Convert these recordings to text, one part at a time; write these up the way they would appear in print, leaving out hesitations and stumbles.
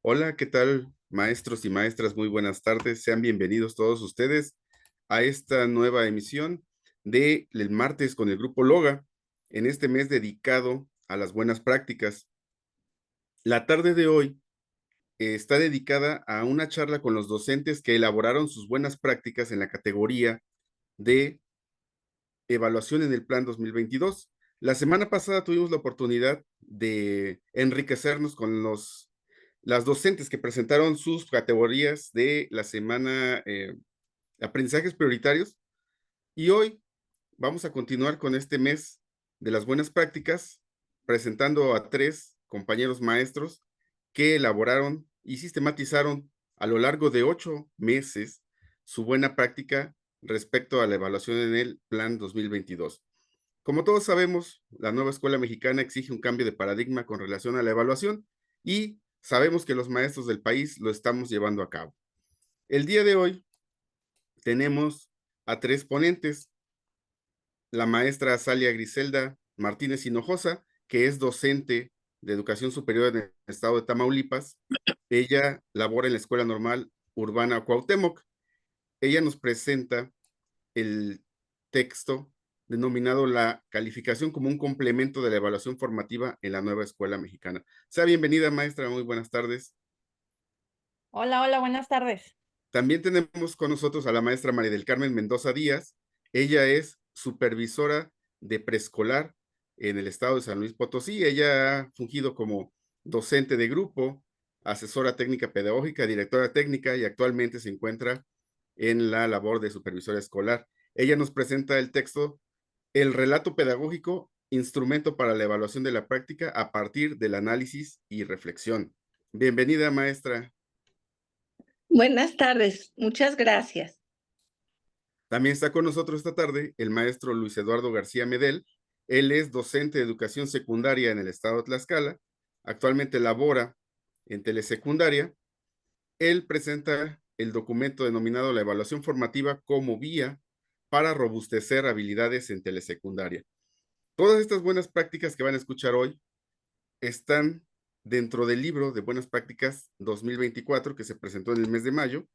Hola, ¿qué tal, maestros y maestras? Muy buenas tardes. Sean bienvenidos todos ustedes a esta nueva emisión de el martes con el grupo Loga, en este mes dedicado a las buenas prácticas. La tarde de hoy está dedicada a una charla con los docentes que elaboraron sus buenas prácticas en la categoría de evaluación en el plan 2022. La semana pasada tuvimos la oportunidad de enriquecernos con las docentes que presentaron sus categorías de la semana aprendizajes prioritarios, y hoy vamos a continuar con este mes de las buenas prácticas presentando a tres compañeros maestros que elaboraron y sistematizaron a lo largo de 8 meses su buena práctica respecto a la evaluación en el plan 2022. Como todos sabemos, la nueva escuela mexicana exige un cambio de paradigma con relación a la evaluación y sabemos que los maestros del país lo estamos llevando a cabo. El día de hoy tenemos a tres ponentes: la maestra Azalia Griselda Martínez Hinojosa, que es docente de educación superior en el estado de Tamaulipas. Ella labora en la Escuela Normal Urbana Cuauhtémoc. Ella nos presenta el texto denominado La calificación como un complemento de la evaluación formativa en la nueva escuela mexicana. Sea bienvenida, maestra, muy buenas tardes. Hola, hola, buenas tardes. También tenemos con nosotros a la maestra María del Carmen Mendoza Díaz. Ella es supervisora de preescolar en el estado de San Luis Potosí. Ella ha fungido como docente de grupo, asesora técnica pedagógica, directora técnica, y actualmente se encuentra en la labor de supervisora escolar. Ella nos presenta el texto El relato pedagógico, instrumento para la evaluación de la práctica a partir del análisis y reflexión. Bienvenida, maestra. Buenas tardes, muchas gracias. También está con nosotros esta tarde el maestro Luis Eduardo García Medel. Él es docente de educación secundaria en el estado de Tlaxcala. Actualmente labora en telesecundaria. Él presenta el documento denominado La evaluación formativa como vía para robustecer habilidades en telesecundaria. Todas estas buenas prácticas que van a escuchar hoy están dentro del libro de buenas prácticas 2024 que se presentó en el mes de mayo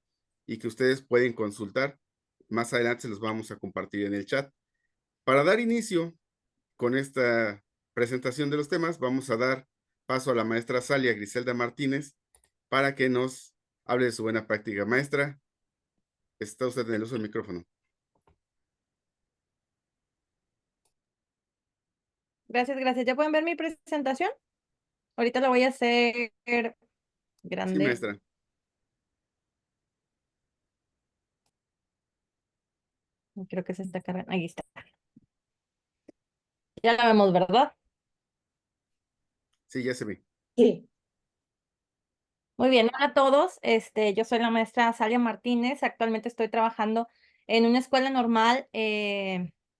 y que ustedes pueden consultar. Más adelante se los vamos a compartir en el chat. Para dar inicio con esta presentación de los temas, vamos a dar paso a la maestra Azalia Griselda Martínez para que nos hable de su buena práctica. Maestra, está usted en el uso del micrófono. Gracias, gracias. ¿Ya pueden ver mi presentación? Ahorita la voy a hacer Sí, grande. maestra. Creo que se está cargando. Ahí está. Ya la vemos, ¿verdad? Sí, ya se ve. Sí. Muy bien, hola a todos. Yo soy la maestra Azalia Martínez. Actualmente estoy trabajando en una escuela normal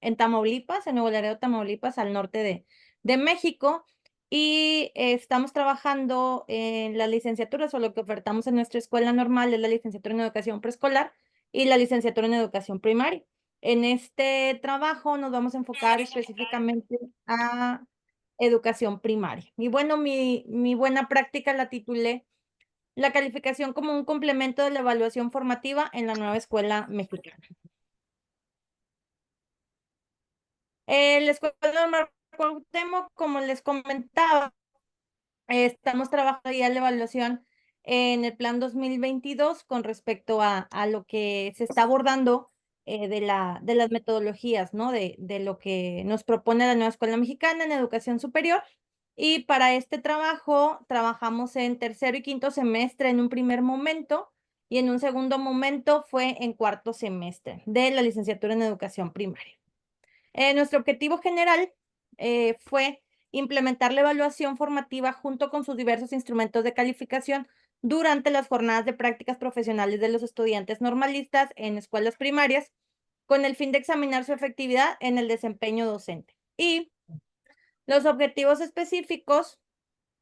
en Tamaulipas, en Nuevo Laredo, Tamaulipas, al norte de México. Y estamos trabajando en las licenciaturas, o lo que ofertamos en nuestra escuela normal es la licenciatura en educación preescolar y la licenciatura en educación primaria. En este trabajo nos vamos a enfocar específicamente a educación primaria. Y bueno, mi buena práctica la titulé La calificación como un complemento de la evaluación formativa en la nueva escuela mexicana. La Escuela Normal Cuauhtémoc, como les comentaba, estamos trabajando ya la evaluación en el plan 2022 con respecto a lo que se está abordando de las metodologías, ¿no? De lo que nos propone la nueva Escuela Mexicana en Educación Superior. Y para este trabajo trabajamos en tercero y quinto semestre en un primer momento y en un segundo momento fue en cuarto semestre de la licenciatura en Educación Primaria. Nuestro objetivo general fue implementar la evaluación formativa junto con sus diversos instrumentos de calificación durante las jornadas de prácticas profesionales de los estudiantes normalistas en escuelas primarias, con el fin de examinar su efectividad en el desempeño docente. Y los objetivos específicos,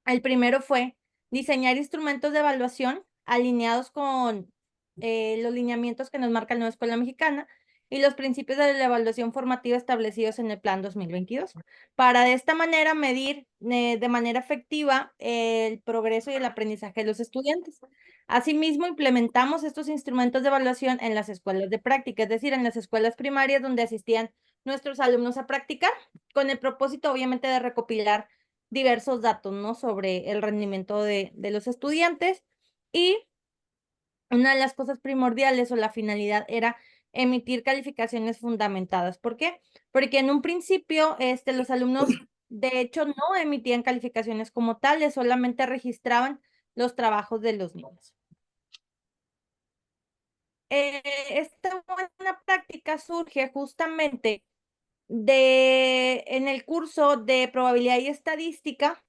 el primero fue diseñar instrumentos de evaluación alineados con los lineamientos que nos marca la nueva Escuela Mexicana y los principios de la evaluación formativa establecidos en el Plan 2022, para de esta manera medir de manera efectiva el progreso y el aprendizaje de los estudiantes. Asimismo, implementamos estos instrumentos de evaluación en las escuelas de práctica, es decir, en las escuelas primarias donde asistían nuestros alumnos a practicar, con el propósito obviamente de recopilar diversos datos, ¿no? Sobre el rendimiento de los estudiantes. Y una de las cosas primordiales o la finalidad era emitir calificaciones fundamentadas. ¿Por qué? Porque en un principio los alumnos de hecho no emitían calificaciones como tales, solamente registraban los trabajos de los niños. Esta buena práctica surge justamente en el curso de probabilidad y estadística,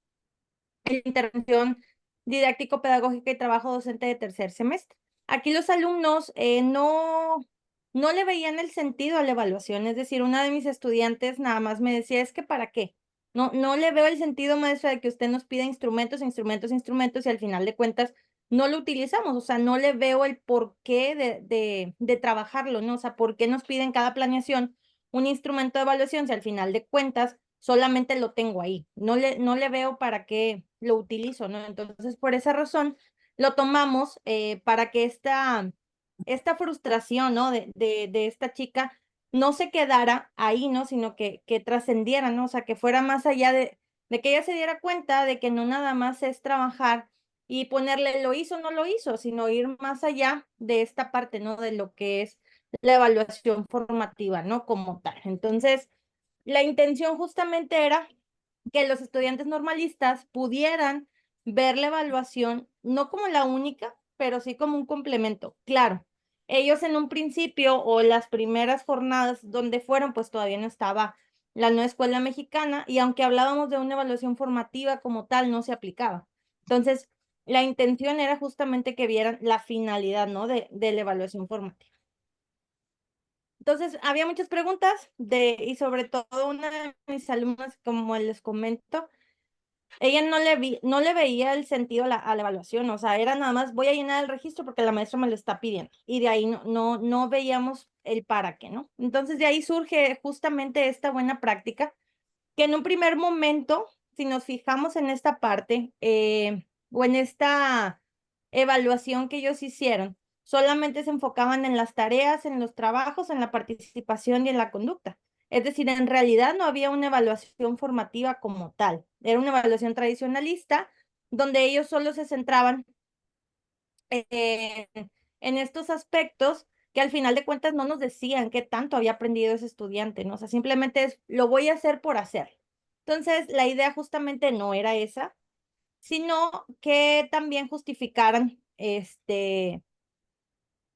en intervención didáctico-pedagógica y trabajo docente de tercer semestre. Aquí los alumnos no le veían el sentido a la evaluación, es decir, una de mis estudiantes nada más me decía, es que ¿para qué? No le veo el sentido, maestra, de que usted nos pida instrumentos, instrumentos, instrumentos y al final de cuentas no lo utilizamos, o sea, no le veo el porqué de trabajarlo, ¿no? O sea, ¿por qué nos piden cada planeación un instrumento de evaluación si al final de cuentas solamente lo tengo ahí? No le veo para qué lo utilizo, ¿no? Entonces, por esa razón, lo tomamos para que esta frustración, ¿no? De esta chica no se quedara ahí, ¿no? Sino que trascendiera, ¿no? O sea, que fuera más allá de que ella se diera cuenta de que no nada más es trabajar y ponerle lo hizo o no lo hizo, sino ir más allá de esta parte, ¿no? De lo que es la evaluación formativa, ¿no? Como tal. Entonces, la intención justamente era que los estudiantes normalistas pudieran ver la evaluación no como la única, pero sí como un complemento. Claro, ellos en un principio o las primeras jornadas donde fueron, pues todavía no estaba la nueva escuela mexicana y aunque hablábamos de una evaluación formativa como tal, no se aplicaba. Entonces, la intención era justamente que vieran la finalidad, ¿no? de la evaluación formativa. Entonces, había muchas preguntas y sobre todo una de mis alumnas, como les comento, ella no le veía el sentido a la evaluación, o sea, era nada más voy a llenar el registro porque la maestra me lo está pidiendo y de ahí no veíamos el para qué, ¿no? Entonces, de ahí surge justamente esta buena práctica que en un primer momento, si nos fijamos en esta parte o en esta evaluación que ellos hicieron, solamente se enfocaban en las tareas, en los trabajos, en la participación y en la conducta. Es decir, en realidad no había una evaluación formativa como tal. Era una evaluación tradicionalista donde ellos solo se centraban en estos aspectos que al final de cuentas no nos decían qué tanto había aprendido ese estudiante, ¿no? O sea, simplemente es, lo voy a hacer por hacer. Entonces, la idea justamente no era esa, sino que también justificaran esa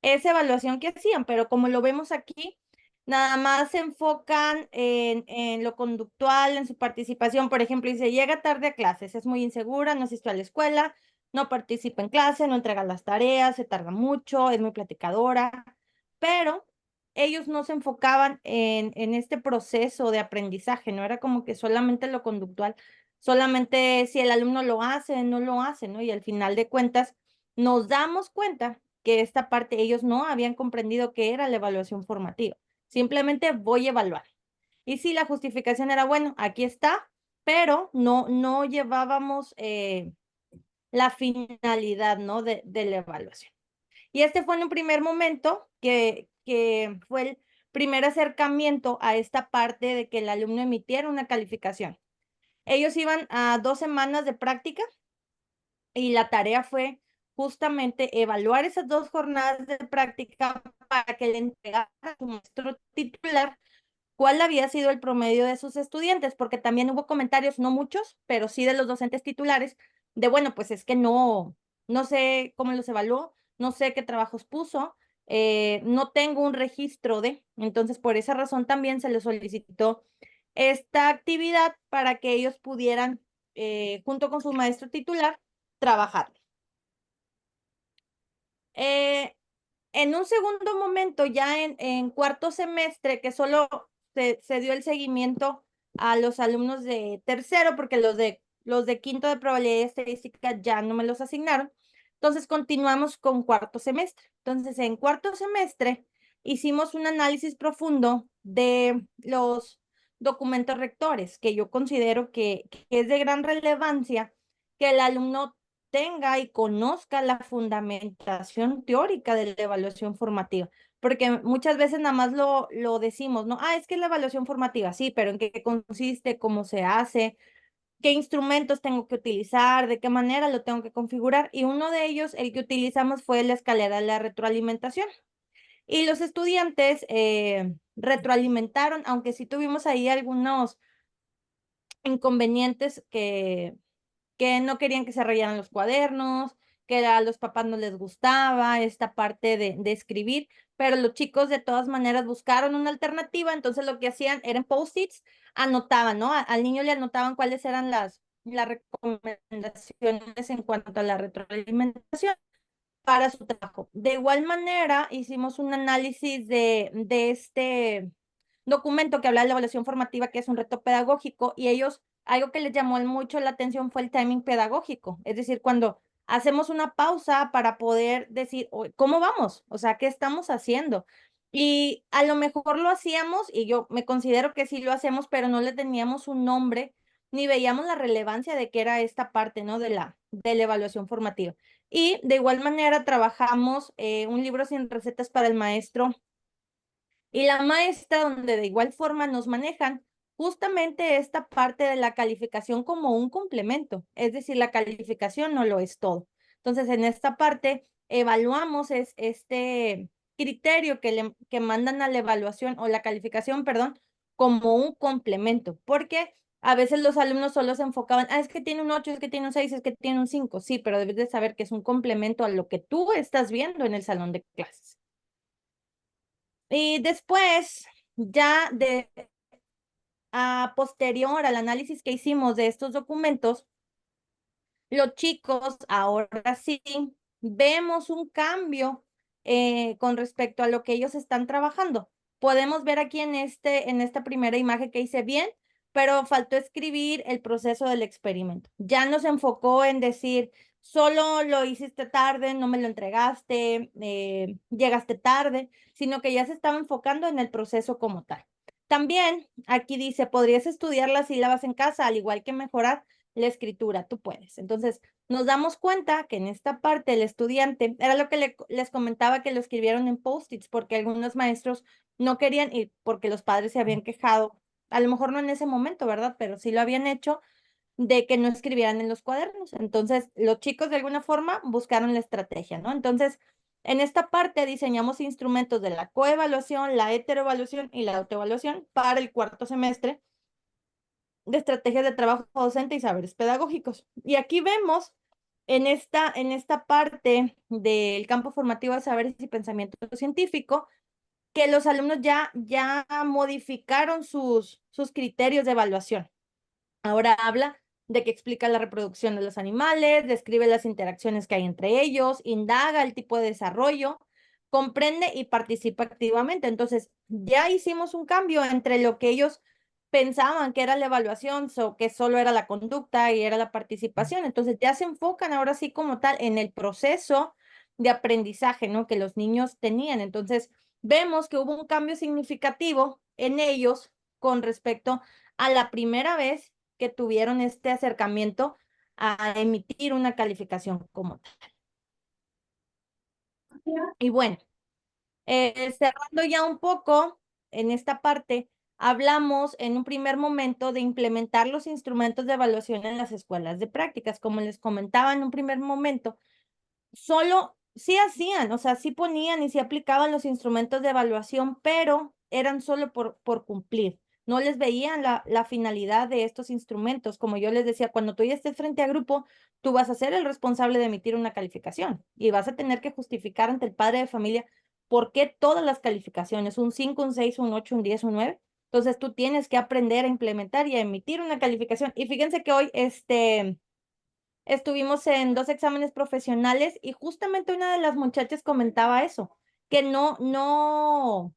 evaluación que hacían, pero como lo vemos aquí, nada más se enfocan en lo conductual, en su participación. Por ejemplo, dice, llega tarde a clases, es muy insegura, no asistió a la escuela, no participa en clase, no entrega las tareas, se tarda mucho, es muy platicadora, pero ellos no se enfocaban en este proceso de aprendizaje, no era como que solamente lo conductual, solamente si el alumno lo hace, no lo hace, ¿no? Y al final de cuentas, nos damos cuenta que esta parte ellos no habían comprendido qué era la evaluación formativa. Simplemente voy a evaluar. Y sí, la justificación era, bueno, aquí está, pero no llevábamos la finalidad, ¿no? de la evaluación. Y este fue en un primer momento que fue el primer acercamiento a esta parte de que el alumno emitiera una calificación. Ellos iban a 2 semanas de práctica y la tarea fue justamente evaluar esas 2 jornadas de práctica para que le entregara a su maestro titular cuál había sido el promedio de sus estudiantes, porque también hubo comentarios, no muchos, pero sí de los docentes titulares, de bueno, pues es que no sé cómo los evaluó, no sé qué trabajos puso, no tengo un registro de, entonces por esa razón también se les solicitó esta actividad para que ellos pudieran, junto con su maestro titular, trabajar. En un segundo momento, ya en cuarto semestre, que solo se dio el seguimiento a los alumnos de tercero, porque los de quinto de probabilidad y estadística ya no me los asignaron. Entonces continuamos con cuarto semestre. Entonces en cuarto semestre hicimos un análisis profundo de los documentos rectores, que yo considero que es de gran relevancia que el alumno tenga y conozca la fundamentación teórica de la evaluación formativa, porque muchas veces nada más lo decimos, ¿no? Es que es la evaluación formativa, sí, pero ¿en qué consiste? ¿Cómo se hace? ¿Qué instrumentos tengo que utilizar? ¿De qué manera lo tengo que configurar? Y uno de ellos, el que utilizamos, fue la escalera de la retroalimentación. Y los estudiantes retroalimentaron, aunque sí tuvimos ahí algunos inconvenientes que no querían que se rayaran los cuadernos, que a los papás no les gustaba esta parte de escribir, pero los chicos de todas maneras buscaron una alternativa, entonces lo que hacían eran post-its, anotaban, ¿no? Al niño le anotaban cuáles eran las recomendaciones en cuanto a la retroalimentación para su trabajo. De igual manera, hicimos un análisis de este documento que habla de la evaluación formativa, que es un reto pedagógico, y ellos, algo que les llamó mucho la atención fue el timing pedagógico, es decir, cuando hacemos una pausa para poder decir, ¿cómo vamos? O sea, ¿qué estamos haciendo? Y a lo mejor lo hacíamos, y yo me considero que sí lo hacemos, pero no le teníamos un nombre, ni veíamos la relevancia de que era esta parte, ¿no? De la evaluación formativa. Y de igual manera trabajamos un libro sin recetas para el maestro y la maestra, donde de igual forma nos manejan justamente esta parte de la calificación como un complemento, es decir, la calificación no lo es todo. Entonces, en esta parte evaluamos este criterio que mandan a la evaluación o la calificación, perdón, como un complemento, porque a veces los alumnos solo se enfocaban, es que tiene un 8, es que tiene un 6, es que tiene un 5, sí, pero debes de saber que es un complemento a lo que tú estás viendo en el salón de clases. Y después, ya posterior al análisis que hicimos de estos documentos, los chicos ahora sí vemos un cambio con respecto a lo que ellos están trabajando. Podemos ver aquí en esta primera imagen que hice bien, pero faltó escribir el proceso del experimento. Ya no se enfocó en decir, solo lo hiciste tarde, no me lo entregaste, llegaste tarde, sino que ya se estaba enfocando en el proceso como tal. También aquí dice, podrías estudiar las sílabas en casa, al igual que mejorar la escritura, tú puedes. Entonces, nos damos cuenta que en esta parte el estudiante, era lo que les comentaba, que lo escribieron en post-its, porque algunos maestros no querían y porque los padres se habían quejado, a lo mejor no en ese momento, ¿verdad? Pero sí lo habían hecho, de que no escribieran en los cuadernos. Entonces, los chicos de alguna forma buscaron la estrategia, ¿no? Entonces, en esta parte diseñamos instrumentos de la coevaluación, la heteroevaluación y la autoevaluación para el cuarto semestre de estrategias de trabajo docente y saberes pedagógicos. Y aquí vemos en esta parte del campo formativo de saberes y pensamiento científico que los alumnos ya modificaron sus criterios de evaluación. Ahora habla de que explica la reproducción de los animales, describe las interacciones que hay entre ellos, indaga el tipo de desarrollo, comprende y participa activamente. Entonces, ya hicimos un cambio entre lo que ellos pensaban que era la evaluación, que solo era la conducta y era la participación. Entonces, ya se enfocan ahora sí como tal en el proceso de aprendizaje, ¿no? Que los niños tenían. Entonces, vemos que hubo un cambio significativo en ellos con respecto a la primera vez que tuvieron este acercamiento a emitir una calificación como tal. Y bueno, cerrando ya un poco en esta parte, hablamos en un primer momento de implementar los instrumentos de evaluación en las escuelas de prácticas. Como les comentaba en un primer momento, solo sí hacían, o sea, sí ponían y sí aplicaban los instrumentos de evaluación, pero eran solo por cumplir. No les veían la finalidad de estos instrumentos. Como yo les decía, cuando tú ya estés frente a grupo, tú vas a ser el responsable de emitir una calificación y vas a tener que justificar ante el padre de familia por qué todas las calificaciones, un 5, un 6, un 8, un 10, un 9. Entonces tú tienes que aprender a implementar y a emitir una calificación. Y fíjense que hoy, estuvimos en 2 exámenes profesionales y justamente una de las muchachas comentaba eso, que no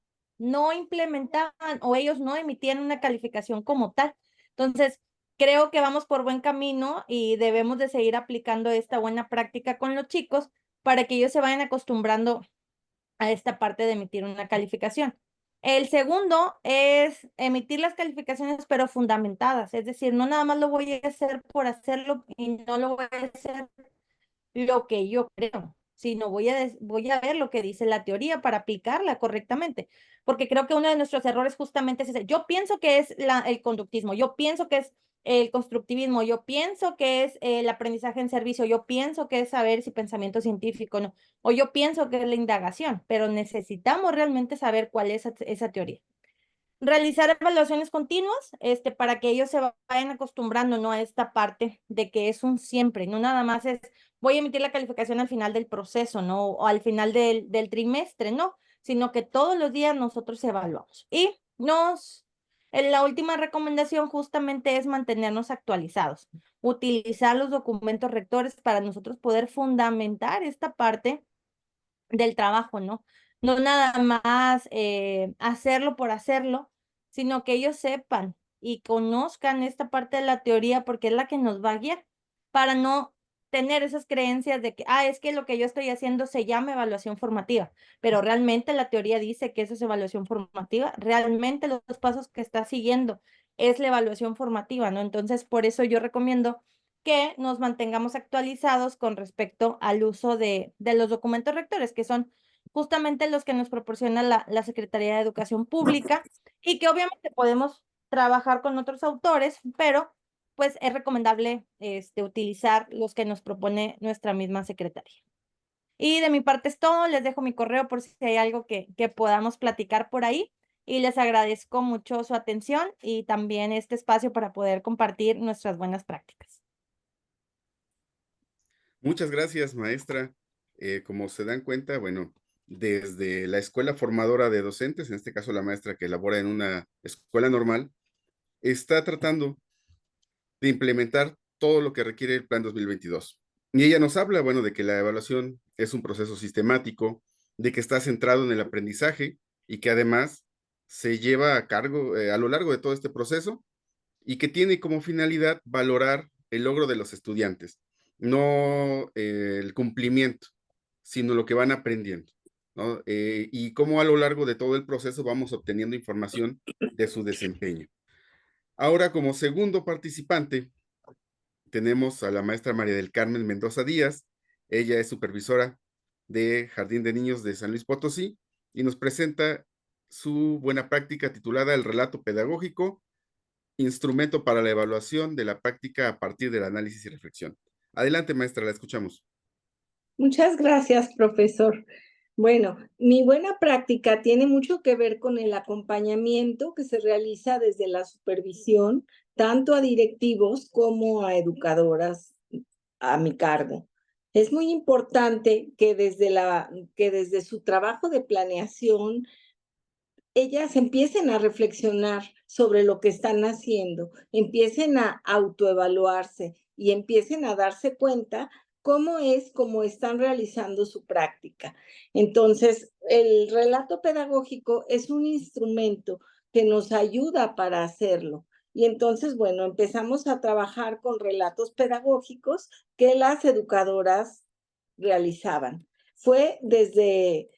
implementaban o ellos no emitían una calificación como tal. Entonces, creo que vamos por buen camino y debemos de seguir aplicando esta buena práctica con los chicos para que ellos se vayan acostumbrando a esta parte de emitir una calificación. El segundo es emitir las calificaciones, pero fundamentadas, es decir, no nada más lo voy a hacer por hacerlo y no lo voy a hacer lo que yo creo, sino voy a ver lo que dice la teoría para aplicarla correctamente, porque creo que uno de nuestros errores justamente es ese. Yo pienso que es el conductismo, yo pienso que es el constructivismo, yo pienso que es el aprendizaje en servicio, yo pienso que es saber si pensamiento científico, ¿no? O yo pienso que es la indagación, pero necesitamos realmente saber cuál es esa teoría. Realizar evaluaciones continuas, para que ellos se vayan acostumbrando, ¿no? A esta parte de que es un siempre, no nada más es, voy a emitir la calificación al final del proceso, ¿no? O al final del trimestre, no, sino que todos los días nosotros evaluamos. Y la última recomendación justamente es mantenernos actualizados, utilizar los documentos rectores para nosotros poder fundamentar esta parte del trabajo, ¿no? No nada más hacerlo por hacerlo, sino que ellos sepan y conozcan esta parte de la teoría porque es la que nos va a guiar para no tener esas creencias de que, es que lo que yo estoy haciendo se llama evaluación formativa, pero realmente la teoría dice que eso es evaluación formativa, realmente los pasos que está siguiendo es la evaluación formativa, ¿no? Entonces, por eso yo recomiendo que nos mantengamos actualizados con respecto al uso de los documentos rectores, que son justamente los que nos proporciona la Secretaría de Educación Pública y que obviamente podemos trabajar con otros autores, pero pues es recomendable utilizar los que nos propone nuestra misma secretaría. Y de mi parte es todo, les dejo mi correo por si hay algo que podamos platicar por ahí y les agradezco mucho su atención y también este espacio para poder compartir nuestras buenas prácticas. Muchas gracias, maestra. Como se dan cuenta, bueno, desde la escuela formadora de docentes, en este caso la maestra que labora en una escuela normal, está tratando de implementar todo lo que requiere el Plan 2022. Y ella nos habla, bueno, de que la evaluación es un proceso sistemático, de que está centrado en el aprendizaje y que además se lleva a cargo a lo largo de todo este proceso y que tiene como finalidad valorar el logro de los estudiantes, no el cumplimiento, sino lo que van aprendiendo, ¿no? Y cómo a lo largo de todo el proceso vamos obteniendo información de su desempeño. Ahora, como segundo participante, tenemos a la maestra María del Carmen Mendoza Díaz. Ella es supervisora de Jardín de Niños de San Luis Potosí y nos presenta su buena práctica titulada El relato pedagógico, instrumento para la evaluación de la práctica a partir del análisis y reflexión. Adelante, maestra, la escuchamos. Muchas gracias, profesor. Bueno, mi buena práctica tiene mucho que ver con el acompañamiento que se realiza desde la supervisión, tanto a directivos como a educadoras a mi cargo. Es muy importante que desde su trabajo de planeación ellas empiecen a reflexionar sobre lo que están haciendo, empiecen a autoevaluarse y empiecen a darse cuenta cómo están realizando su práctica. Entonces, el relato pedagógico es un instrumento que nos ayuda para hacerlo. Y entonces, bueno, empezamos a trabajar con relatos pedagógicos que las educadoras realizaban. Fue desde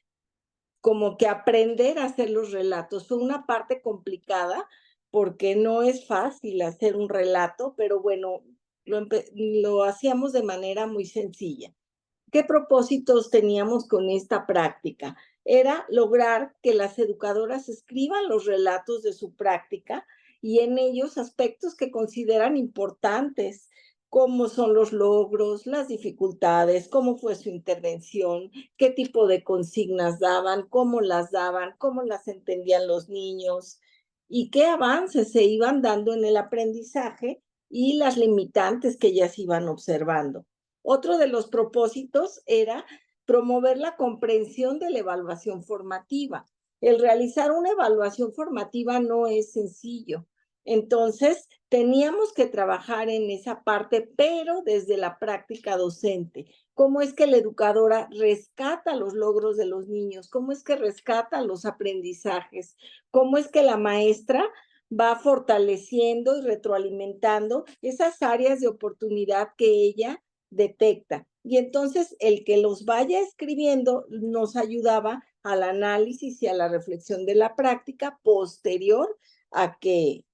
como que aprender a hacer los relatos. Fue una parte complicada porque no es fácil hacer un relato, pero bueno, lo hacíamos de manera muy sencilla. ¿Qué propósitos teníamos con esta práctica? Era lograr que las educadoras escriban los relatos de su práctica y en ellos aspectos que consideran importantes, cómo son los logros, las dificultades, cómo fue su intervención, qué tipo de consignas daban, cómo las entendían los niños y qué avances se iban dando en el aprendizaje y las limitantes que ellas iban observando. Otro de los propósitos era promover la comprensión de la evaluación formativa. El realizar una evaluación formativa no es sencillo. Entonces, teníamos que trabajar en esa parte, pero desde la práctica docente. ¿Cómo es que la educadora rescata los logros de los niños? ¿Cómo es que rescata los aprendizajes? ¿Cómo es que la maestra va fortaleciendo y retroalimentando esas áreas de oportunidad que ella detecta? Y entonces el que los vaya escribiendo nos ayudaba al análisis y a la reflexión de la práctica posterior a que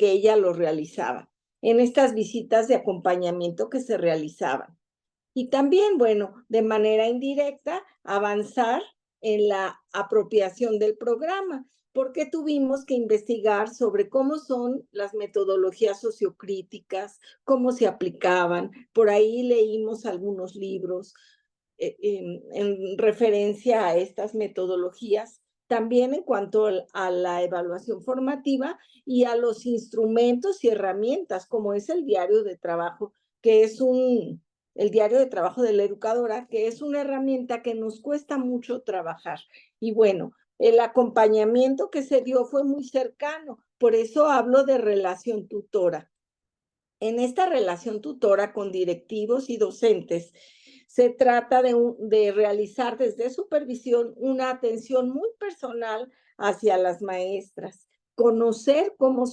ella lo realizaba en estas visitas de acompañamiento que se realizaban. Y también, bueno, de manera indirecta, avanzar en la apropiación del programa, porque tuvimos que investigar sobre cómo son las metodologías sociocríticas, cómo se aplicaban. Por ahí leímos algunos libros en referencia a estas metodologías. También en cuanto a la evaluación formativa y a los instrumentos y herramientas, como es el diario de trabajo, que es el diario de trabajo de la educadora, que es una herramienta que nos cuesta mucho trabajar. Y bueno, el acompañamiento que se dio fue muy cercano, por eso hablo de relación tutora. En esta relación tutora con directivos y docentes, se trata de realizar desde supervisión una atención muy personal hacia las maestras, conocer cómo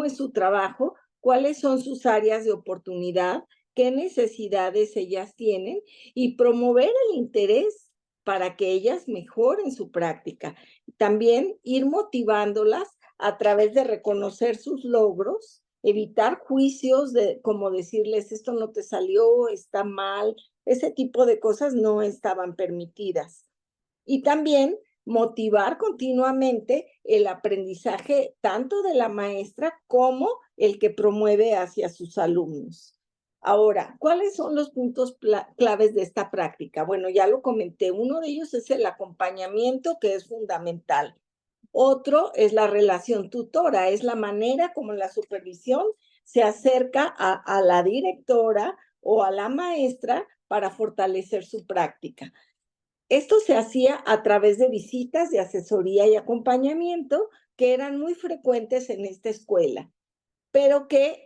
es su trabajo, cuáles son sus áreas de oportunidad, qué necesidades ellas tienen y promover el interés para que ellas mejoren su práctica. También ir motivándolas a través de reconocer sus logros, evitar juicios como decirles esto no te salió, está mal, ese tipo de cosas no estaban permitidas. Y también motivar continuamente el aprendizaje tanto de la maestra como el que promueve hacia sus alumnos. Ahora, ¿cuáles son los puntos claves de esta práctica? Bueno, ya lo comenté, uno de ellos es el acompañamiento, que es fundamental. Otro es la relación tutora, es la manera como la supervisión se acerca a la directora o a la maestra para fortalecer su práctica. Esto se hacía a través de visitas de asesoría y acompañamiento que eran muy frecuentes en esta escuela, pero que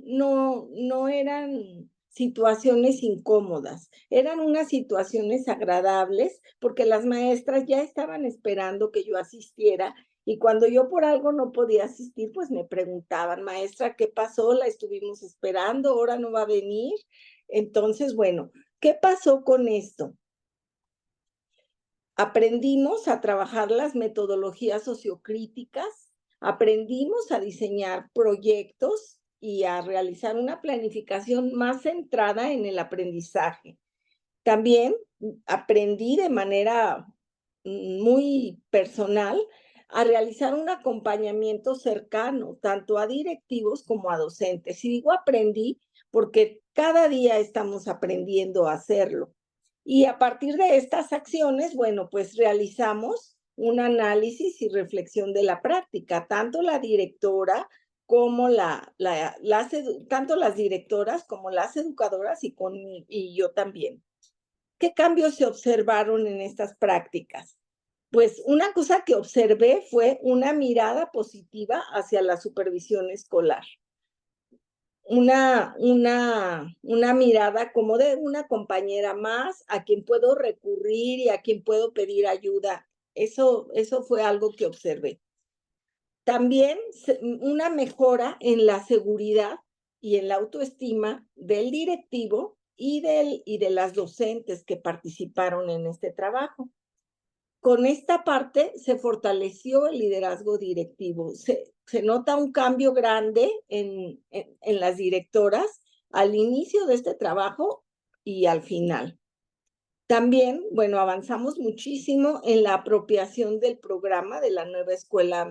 no eran situaciones incómodas, eran unas situaciones agradables porque las maestras ya estaban esperando que yo asistiera y cuando yo por algo no podía asistir, pues me preguntaban, maestra, ¿qué pasó? La estuvimos esperando, ahora no va a venir. Entonces, bueno, ¿qué pasó con esto? Aprendimos a trabajar las metodologías sociocríticas, aprendimos a diseñar proyectos y a realizar una planificación más centrada en el aprendizaje. También aprendí de manera muy personal a realizar un acompañamiento cercano, tanto a directivos como a docentes. Y digo aprendí porque cada día estamos aprendiendo a hacerlo. Y a partir de estas acciones, bueno, pues realizamos un análisis y reflexión de la práctica, tanto la directora como tanto las directoras como las educadoras y yo también. ¿Qué cambios se observaron en estas prácticas? Pues una cosa que observé fue una mirada positiva hacia la supervisión escolar. Una mirada como de una compañera más a quien puedo recurrir y a quien puedo pedir ayuda. Eso fue algo que observé. También una mejora en la seguridad y en la autoestima del directivo y de las docentes que participaron en este trabajo. Con esta parte se fortaleció el liderazgo directivo. Se nota un cambio grande en las directoras al inicio de este trabajo y al final. También, bueno, avanzamos muchísimo en la apropiación del programa de la nueva escuela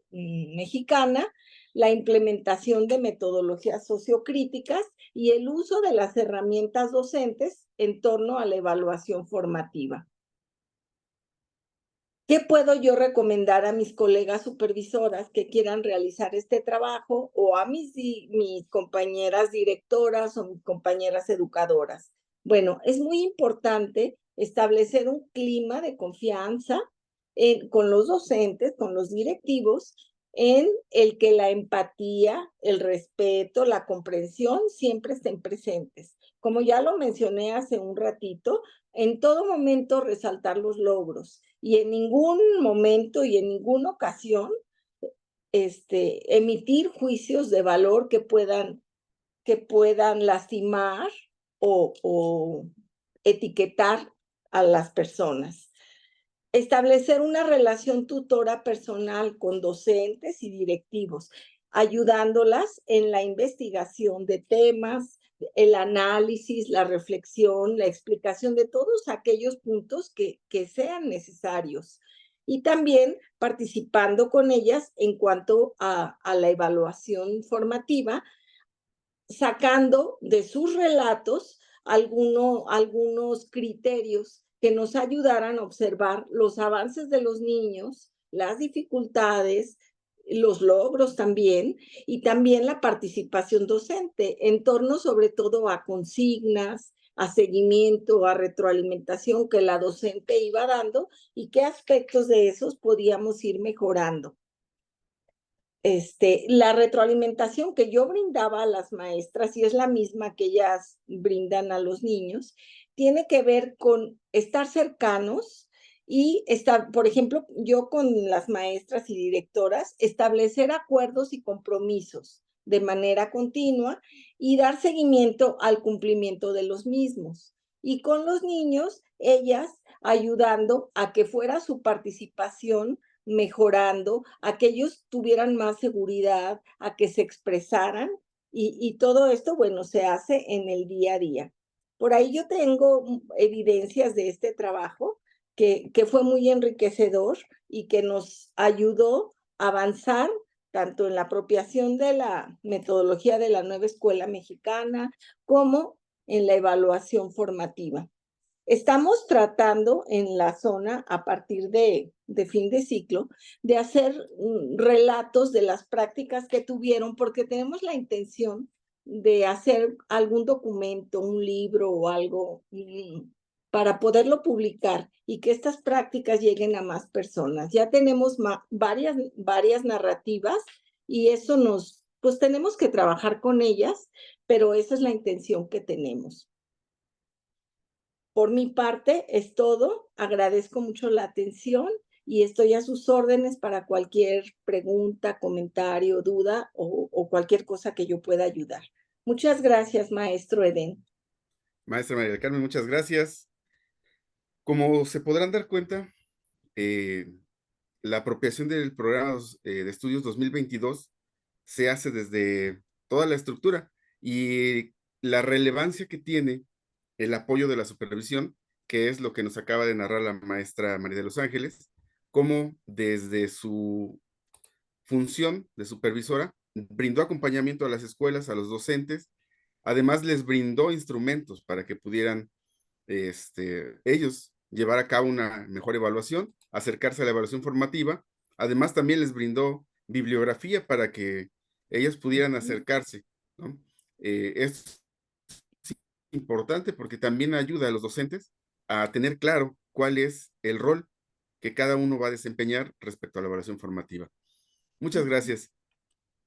mexicana, la implementación de metodologías sociocríticas y el uso de las herramientas docentes en torno a la evaluación formativa. ¿Qué puedo yo recomendar a mis colegas supervisoras que quieran realizar este trabajo o a mis compañeras directoras o mis compañeras educadoras? Bueno, es muy importante establecer un clima de confianza con los docentes, con los directivos, en el que la empatía, el respeto, la comprensión siempre estén presentes. Como ya lo mencioné hace un ratito, en todo momento resaltar los logros y en ningún momento y en ninguna ocasión emitir juicios de valor que puedan lastimar o etiquetar a las personas. Establecer una relación tutora personal con docentes y directivos, ayudándolas en la investigación de temas, el análisis, la reflexión, la explicación de todos aquellos puntos que sean necesarios. Y también participando con ellas en cuanto a la evaluación formativa, sacando de sus relatos algunos criterios que nos ayudaran a observar los avances de los niños, las dificultades, los logros también, y también la participación docente en torno sobre todo a consignas, a seguimiento, a retroalimentación que la docente iba dando y qué aspectos de esos podíamos ir mejorando. La retroalimentación que yo brindaba a las maestras, y es la misma que ellas brindan a los niños, tiene que ver con estar cercanos y estar, por ejemplo, yo con las maestras y directoras, establecer acuerdos y compromisos de manera continua y dar seguimiento al cumplimiento de los mismos. Y con los niños, ellas ayudando a que fuera su participación mejorando, a que ellos tuvieran más seguridad, a que se expresaran y todo esto, bueno, se hace en el día a día. Por ahí yo tengo evidencias de este trabajo que fue muy enriquecedor y que nos ayudó a avanzar tanto en la apropiación de la metodología de la nueva escuela mexicana como en la evaluación formativa. Estamos tratando en la zona, a partir de fin de ciclo, de hacer relatos de las prácticas que tuvieron, porque tenemos la intención de hacer algún documento, un libro o algo para poderlo publicar y que estas prácticas lleguen a más personas. Ya tenemos varias narrativas y eso pues tenemos que trabajar con ellas, pero esa es la intención que tenemos. Por mi parte es todo. Agradezco mucho la atención y estoy a sus órdenes para cualquier pregunta, comentario, duda o cualquier cosa que yo pueda ayudar. Muchas gracias, maestro Edén. Maestra María del Carmen, muchas gracias. Como se podrán dar cuenta, la apropiación del programa de estudios 2022 se hace desde toda la estructura y la relevancia que tiene el apoyo de la supervisión, que es lo que nos acaba de narrar la maestra María de los Ángeles, como desde su función de supervisora brindó acompañamiento a las escuelas, a los docentes, además les brindó instrumentos para que pudieran ellos llevar a cabo una mejor evaluación, acercarse a la evaluación formativa, además también les brindó bibliografía para que ellos pudieran acercarse, ¿no? Es importante porque también ayuda a los docentes a tener claro cuál es el rol que cada uno va a desempeñar respecto a la evaluación formativa. Muchas gracias.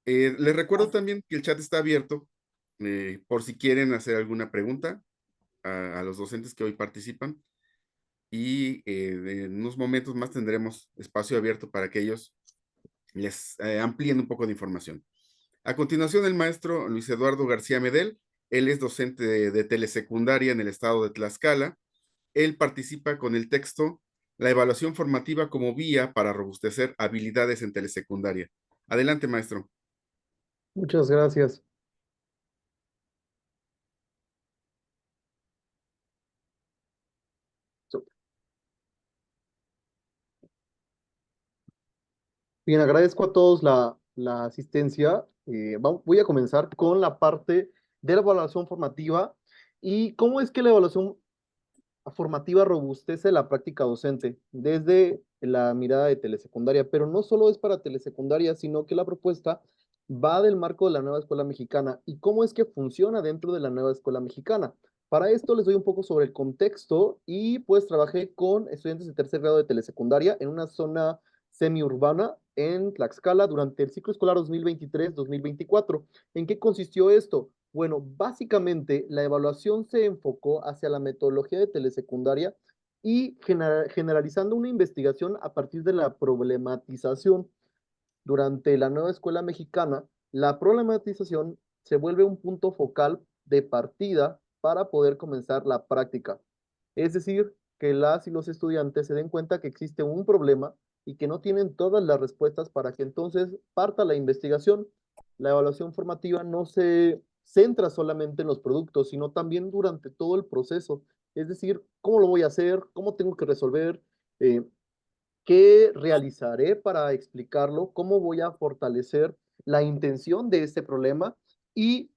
Les recuerdo también que el chat está abierto por si quieren hacer alguna pregunta a los docentes que hoy participan y en unos momentos más tendremos espacio abierto para que ellos les amplíen un poco de información. A continuación, el maestro Luis Eduardo García Medel, él es docente de telesecundaria en el estado de Tlaxcala. Él participa con el texto La evaluación formativa como vía para robustecer habilidades en telesecundaria. Adelante, maestro. Muchas gracias. Bien, agradezco a todos la asistencia. Voy a comenzar con la parte de la evaluación formativa y cómo es que la evaluación formativa robustece la práctica docente desde la mirada de telesecundaria, pero no solo es para telesecundaria, sino que la propuesta va del marco de la nueva escuela mexicana y cómo es que funciona dentro de la nueva escuela mexicana. Para esto les doy un poco sobre el contexto y pues trabajé con estudiantes de tercer grado de telesecundaria en una zona semiurbana en Tlaxcala durante el ciclo escolar 2023-2024. ¿En qué consistió esto? Bueno, básicamente la evaluación se enfocó hacia la metodología de telesecundaria y generalizando una investigación a partir de la problematización. Durante la nueva escuela mexicana, la problematización se vuelve un punto focal de partida para poder comenzar la práctica. Es decir, que las y los estudiantes se den cuenta que existe un problema y que no tienen todas las respuestas para que entonces parta la investigación. La evaluación formativa no se centra solamente en los productos, sino también durante todo el proceso. Es decir, cómo lo voy a hacer, cómo tengo que resolver, eh, qué realizaré para explicarlo, cómo voy a fortalecer la intención de este problema y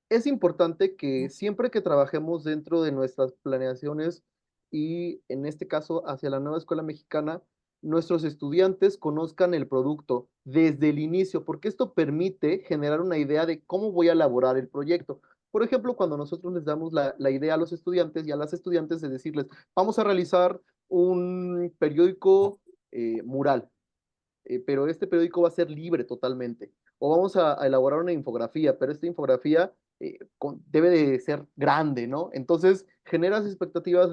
es importante que siempre que trabajemos dentro de nuestras planeaciones y en este caso hacia la nueva escuela mexicana, nuestros estudiantes conozcan el producto desde el inicio, porque esto permite generar una idea de cómo voy a elaborar el proyecto. Por ejemplo, cuando nosotros les damos la idea a los estudiantes y a las estudiantes de decirles, vamos a realizar un periódico mural, pero este periódico va a ser libre totalmente. O vamos a elaborar una infografía, pero esta infografía debe de ser grande, ¿no? Entonces, generas expectativas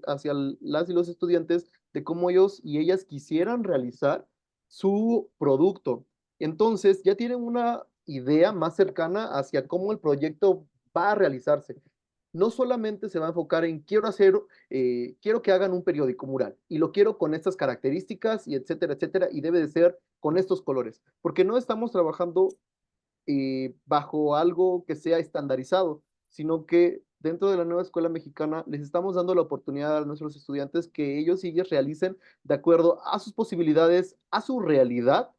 hacia las y los estudiantes de cómo ellos y ellas quisieran realizar su producto. Entonces, ya tienen una idea más cercana hacia cómo el proyecto va a realizarse. No solamente se va a enfocar en quiero que hagan un periódico mural y lo quiero con estas características y etcétera, etcétera, y debe de ser con estos colores, porque no estamos trabajando bajo algo que sea estandarizado, sino que dentro de la nueva escuela mexicana les estamos dando la oportunidad a nuestros estudiantes que ellos y ellas realicen de acuerdo a sus posibilidades, a su realidad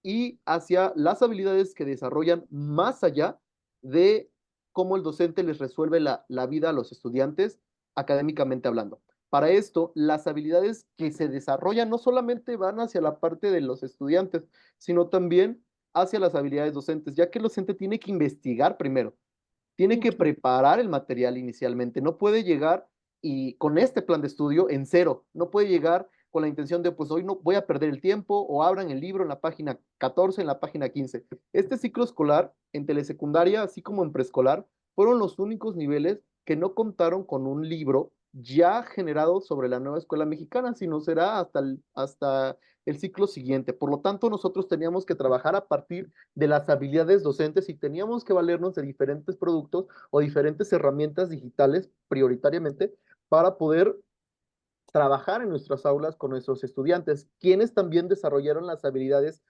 y hacia las habilidades que desarrollan más allá de cómo el docente les resuelve la vida a los estudiantes académicamente hablando. Para esto, las habilidades que se desarrollan no solamente van hacia la parte de los estudiantes, sino también hacia las habilidades docentes, ya que el docente tiene que investigar primero, tiene que preparar el material inicialmente, no puede llegar y con este plan de estudio en cero, no puede llegar con la intención de pues hoy no voy a perder el tiempo o abran el libro en la página 14, en la página 15. Este ciclo escolar en telesecundaria, así como en preescolar, fueron los únicos niveles que no contaron con un libro ya generado sobre la nueva escuela mexicana, sino será hasta el ciclo siguiente. Por lo tanto, nosotros teníamos que trabajar a partir de las habilidades docentes y teníamos que valernos de diferentes productos o diferentes herramientas digitales prioritariamente para poder trabajar en nuestras aulas con nuestros estudiantes, quienes también desarrollaron las habilidades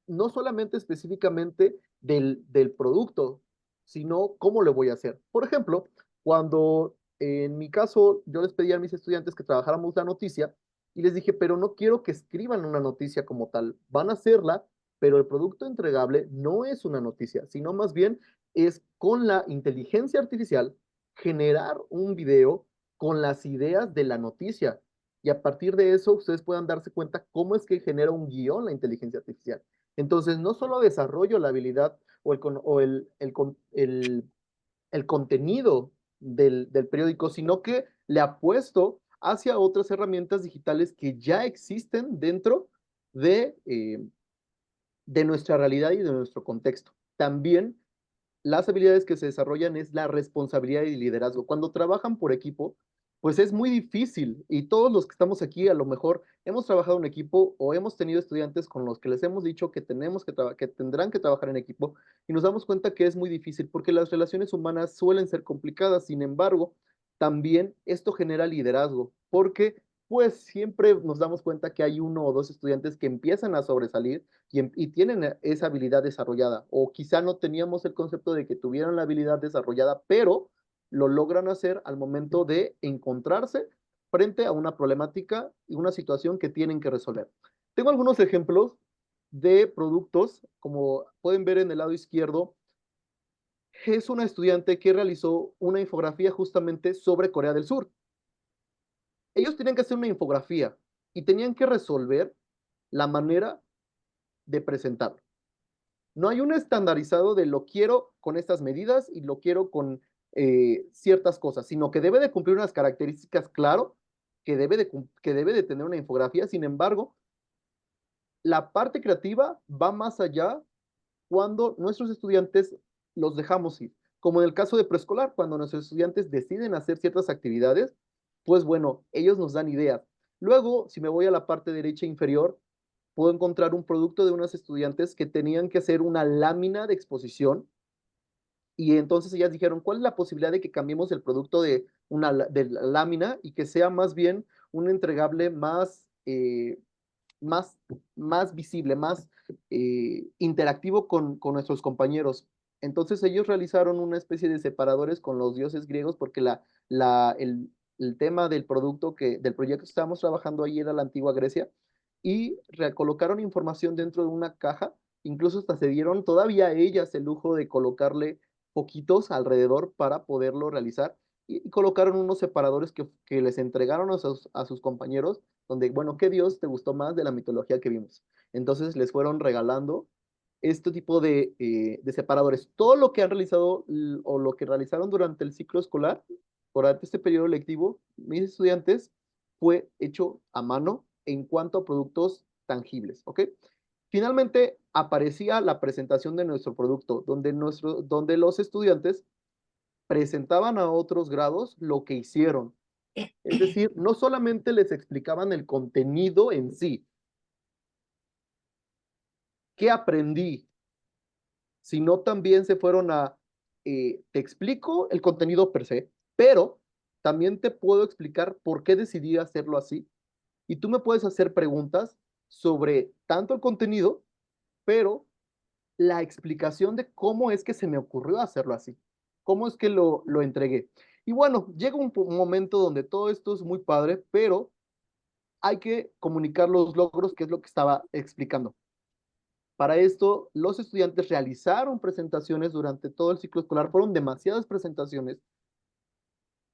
no solamente específicamente del producto, sino cómo lo voy a hacer. Por ejemplo, cuando en mi caso yo les pedí a mis estudiantes que trabajáramos la noticia y les dije, pero no quiero que escriban una noticia como tal, van a hacerla, pero el producto entregable no es una noticia, sino más bien es con la inteligencia artificial generar un video con las ideas de la noticia y a partir de eso ustedes puedan darse cuenta cómo es que genera un guión la inteligencia artificial. Entonces, no solo desarrollo la habilidad o el contenido del periódico, sino que le apuesto hacia otras herramientas digitales que ya existen dentro de nuestra realidad y de nuestro contexto. También las habilidades que se desarrollan es la responsabilidad y liderazgo. Cuando trabajan por equipo, pues es muy difícil y todos los que estamos aquí a lo mejor hemos trabajado en equipo o hemos tenido estudiantes con los que les hemos dicho que que tendrán que trabajar en equipo y nos damos cuenta que es muy difícil porque las relaciones humanas suelen ser complicadas. Sin embargo, también esto genera liderazgo porque pues siempre nos damos cuenta que hay uno o dos estudiantes que empiezan a sobresalir y tienen esa habilidad desarrollada, o quizá no teníamos el concepto de que tuvieran la habilidad desarrollada, pero lo logran hacer al momento de encontrarse frente a una problemática y una situación que tienen que resolver. Tengo algunos ejemplos de productos, como pueden ver en el lado izquierdo, es una estudiante que realizó una infografía justamente sobre Corea del Sur. Ellos tenían que hacer una infografía y tenían que resolver la manera de presentarlo. No hay un estandarizado de lo quiero con estas medidas y lo quiero con ciertas cosas, sino que debe de cumplir unas características, claro, que debe de tener una infografía. Sin embargo, la parte creativa va más allá cuando nuestros estudiantes los dejamos ir. Como en el caso de preescolar, cuando nuestros estudiantes deciden hacer ciertas actividades, pues bueno, ellos nos dan ideas. Luego, si me voy a la parte derecha inferior, puedo encontrar un producto de unos estudiantes que tenían que hacer una lámina de exposición y entonces ellas dijeron, ¿cuál es la posibilidad de que cambiemos el producto de la lámina y que sea más bien un entregable más, más visible, más interactivo con nuestros compañeros? Entonces ellos realizaron una especie de separadores con los dioses griegos porque el tema del del proyecto que estábamos trabajando ahí era la antigua Grecia y recolocaron información dentro de una caja, incluso hasta se dieron todavía ellas el lujo de colocarle poquitos alrededor para poderlo realizar y colocaron unos separadores que les entregaron a sus compañeros donde, bueno, ¿qué dios te gustó más de la mitología que vimos? Entonces les fueron regalando este tipo de separadores. Todo lo que han realizado o lo que realizaron durante el ciclo escolar, durante este periodo lectivo, mis estudiantes, fue hecho a mano en cuanto a productos tangibles, ¿ok? Finalmente aparecía la presentación de nuestro producto, donde los estudiantes presentaban a otros grados lo que hicieron. Es decir, no solamente les explicaban el contenido en sí, qué aprendí, sino también se fueron te explico el contenido per se, pero también te puedo explicar por qué decidí hacerlo así. Y tú me puedes hacer preguntas sobre tanto el contenido, pero la explicación de cómo es que se me ocurrió hacerlo así, cómo es que lo entregué. Y bueno, llega un momento donde todo esto es muy padre, pero hay que comunicar los logros, que es lo que estaba explicando. Para esto, los estudiantes realizaron presentaciones durante todo el ciclo escolar, fueron demasiadas presentaciones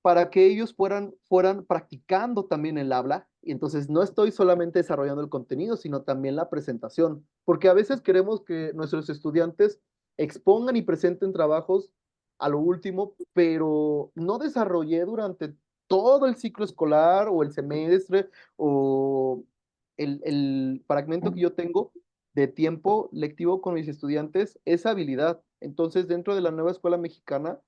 para que ellos fueran practicando también el habla. Y entonces no estoy solamente desarrollando el contenido, sino también la presentación, porque a veces queremos que nuestros estudiantes expongan y presenten trabajos a lo último, pero no desarrollé durante todo el ciclo escolar o el semestre o el fragmento que yo tengo de tiempo lectivo con mis estudiantes esa habilidad. Entonces, dentro de la nueva escuela mexicana,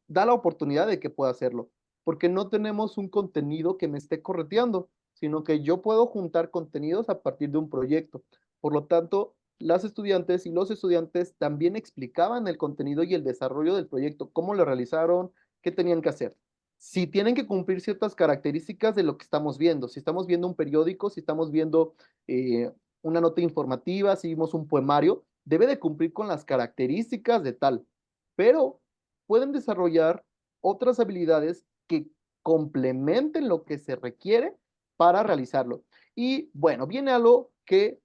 da la oportunidad de que pueda hacerlo, porque no tenemos un contenido que me esté correteando, sino que yo puedo juntar contenidos a partir de un proyecto. Por lo tanto, las estudiantes y los estudiantes también explicaban el contenido y el desarrollo del proyecto, cómo lo realizaron, qué tenían que hacer. Si tienen que cumplir ciertas características de lo que estamos viendo, si estamos viendo un periódico, si estamos viendo una nota informativa, si vimos un poemario, debe de cumplir con las características de tal, pero pueden desarrollar otras habilidades que complementen lo que se requiere para realizarlo. Y bueno, viene algo que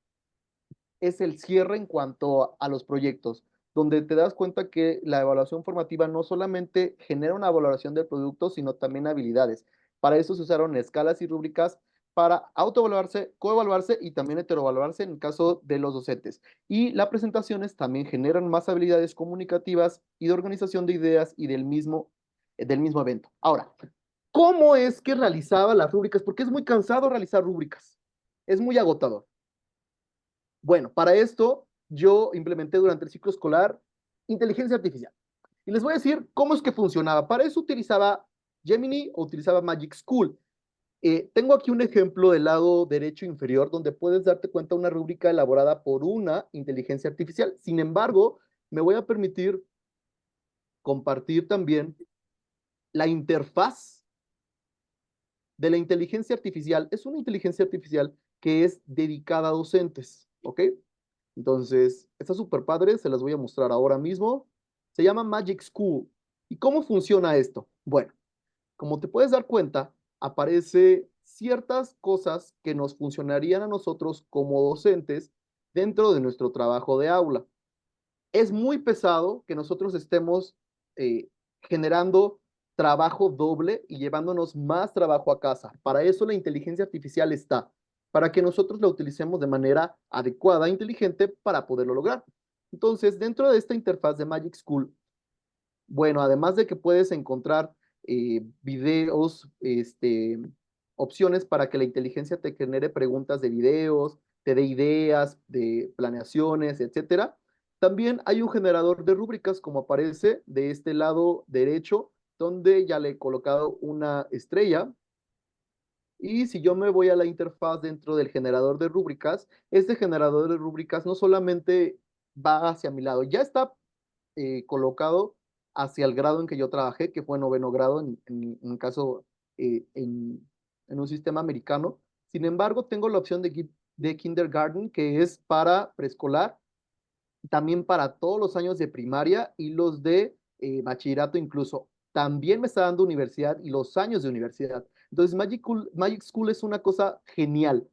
es el cierre en cuanto a los proyectos, donde te das cuenta que la evaluación formativa no solamente genera una valoración del producto, sino también habilidades. Para eso se usaron escalas y rúbricas para autoevaluarse, coevaluarse y también heteroevaluarse en el caso de los docentes. Y las presentaciones también generan más habilidades comunicativas y de organización de ideas y del mismo evento. Ahora, ¿cómo es que realizaba las rúbricas? Porque es muy cansado realizar rúbricas. Es muy agotador. Bueno, para esto yo implementé durante el ciclo escolar inteligencia artificial. Y les voy a decir cómo es que funcionaba. Para eso utilizaba Gemini o utilizaba Magic School. Tengo aquí un ejemplo del lado derecho inferior donde puedes darte cuenta de una rúbrica elaborada por una inteligencia artificial. Sin embargo, me voy a permitir compartir también la interfaz de la inteligencia artificial. Es una inteligencia artificial que es dedicada a docentes, ¿ok? Entonces, está súper padre, se las voy a mostrar ahora mismo. Se llama Magic School. ¿Y cómo funciona esto? Bueno, como te puedes dar cuenta, aparece ciertas cosas que nos funcionarían a nosotros como docentes dentro de nuestro trabajo de aula. Es muy pesado que nosotros estemos generando trabajo doble y llevándonos más trabajo a casa. Para eso la inteligencia artificial está, para que nosotros la utilicemos de manera adecuada e inteligente para poderlo lograr. Entonces, dentro de esta interfaz de Magic School, bueno, además de que puedes encontrar videos, opciones para que la inteligencia te genere preguntas de videos, te dé ideas de planeaciones, etcétera. También hay un generador de rúbricas, como aparece de este lado derecho, donde ya le he colocado una estrella. Y si yo me voy a la interfaz dentro del generador de rúbricas, este generador de rúbricas no solamente va hacia mi lado, ya está colocado hacia el grado en que yo trabajé, que fue noveno grado en un caso en un sistema americano. Sin embargo, tengo la opción de kindergarten, que es para preescolar, también para todos los años de primaria y los de bachillerato incluso. También me está dando universidad y los años de universidad. Entonces, Magic School es una cosa genial.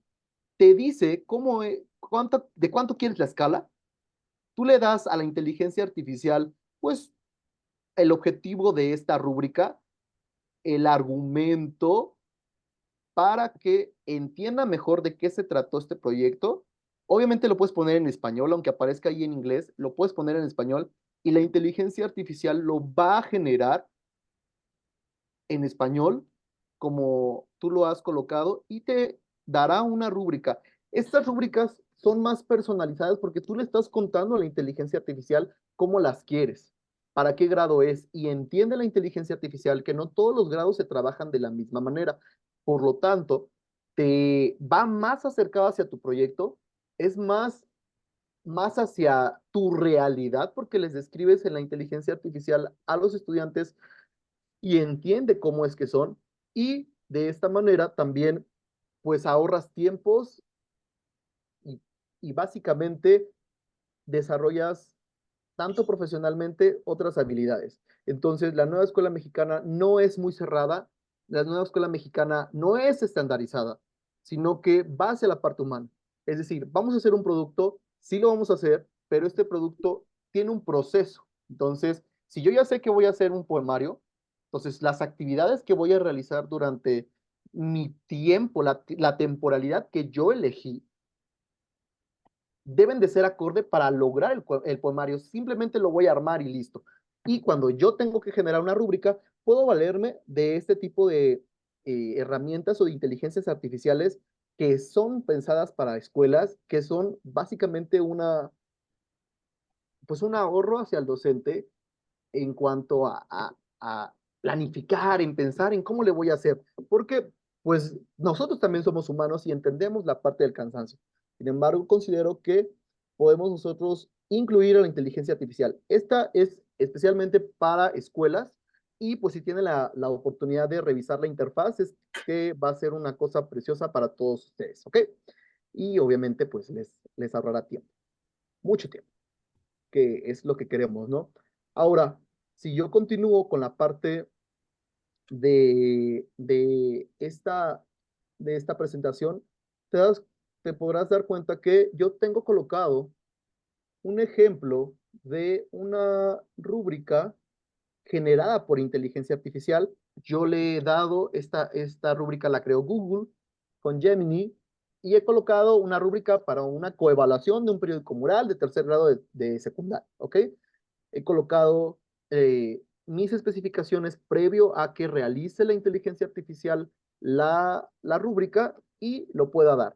Te dice de cuánto quieres la escala. Tú le das a la inteligencia artificial, pues, el objetivo de esta rúbrica, el argumento para que entienda mejor de qué se trató este proyecto. Obviamente lo puedes poner en español, aunque aparezca ahí en inglés, lo puedes poner en español y la inteligencia artificial lo va a generar en español como tú lo has colocado y te dará una rúbrica. Estas rúbricas son más personalizadas porque tú le estás contando a la inteligencia artificial cómo las quieres, para qué grado es, y entiende la inteligencia artificial que no todos los grados se trabajan de la misma manera. Por lo tanto, te va más acercado hacia tu proyecto, es más hacia tu realidad porque les describes en la inteligencia artificial a los estudiantes y entiende cómo es que son, y de esta manera también pues ahorras tiempos y, y básicamente desarrollas tanto profesionalmente otras habilidades. Entonces, la nueva escuela mexicana no es muy cerrada, la nueva escuela mexicana no es estandarizada, sino que va hacia la parte humana. Es decir, vamos a hacer un producto, sí lo vamos a hacer, pero este producto tiene un proceso. Entonces, si yo ya sé que voy a hacer un poemario, entonces las actividades que voy a realizar durante mi tiempo, la temporalidad que yo elegí, deben de ser acorde para lograr el poemario. Simplemente lo voy a armar y listo. Y cuando yo tengo que generar una rúbrica, puedo valerme de este tipo de herramientas o de inteligencias artificiales que son pensadas para escuelas, que son básicamente pues un ahorro hacia el docente en cuanto a planificar, en pensar en cómo le voy a hacer, porque pues nosotros también somos humanos y entendemos la parte del cansancio. Sin embargo, considero que podemos nosotros incluir a la inteligencia artificial. Esta es especialmente para escuelas y pues si tienen la oportunidad de revisar la interfaz, es que va a ser una cosa preciosa para todos ustedes, ¿ok? Y obviamente pues les ahorrará tiempo, mucho tiempo, que es lo que queremos, ¿no? Ahora, si yo continúo con la parte de esta presentación, te, te podrás dar cuenta que yo tengo colocado un ejemplo de una rúbrica generada por inteligencia artificial. Yo le he dado esta rúbrica, la creó Google con Gemini, y he colocado una rúbrica para una coevaluación de un periódico mural de tercer grado de secundaria, ¿ok? He colocado mis especificaciones previo a que realice la inteligencia artificial la rúbrica y lo pueda dar.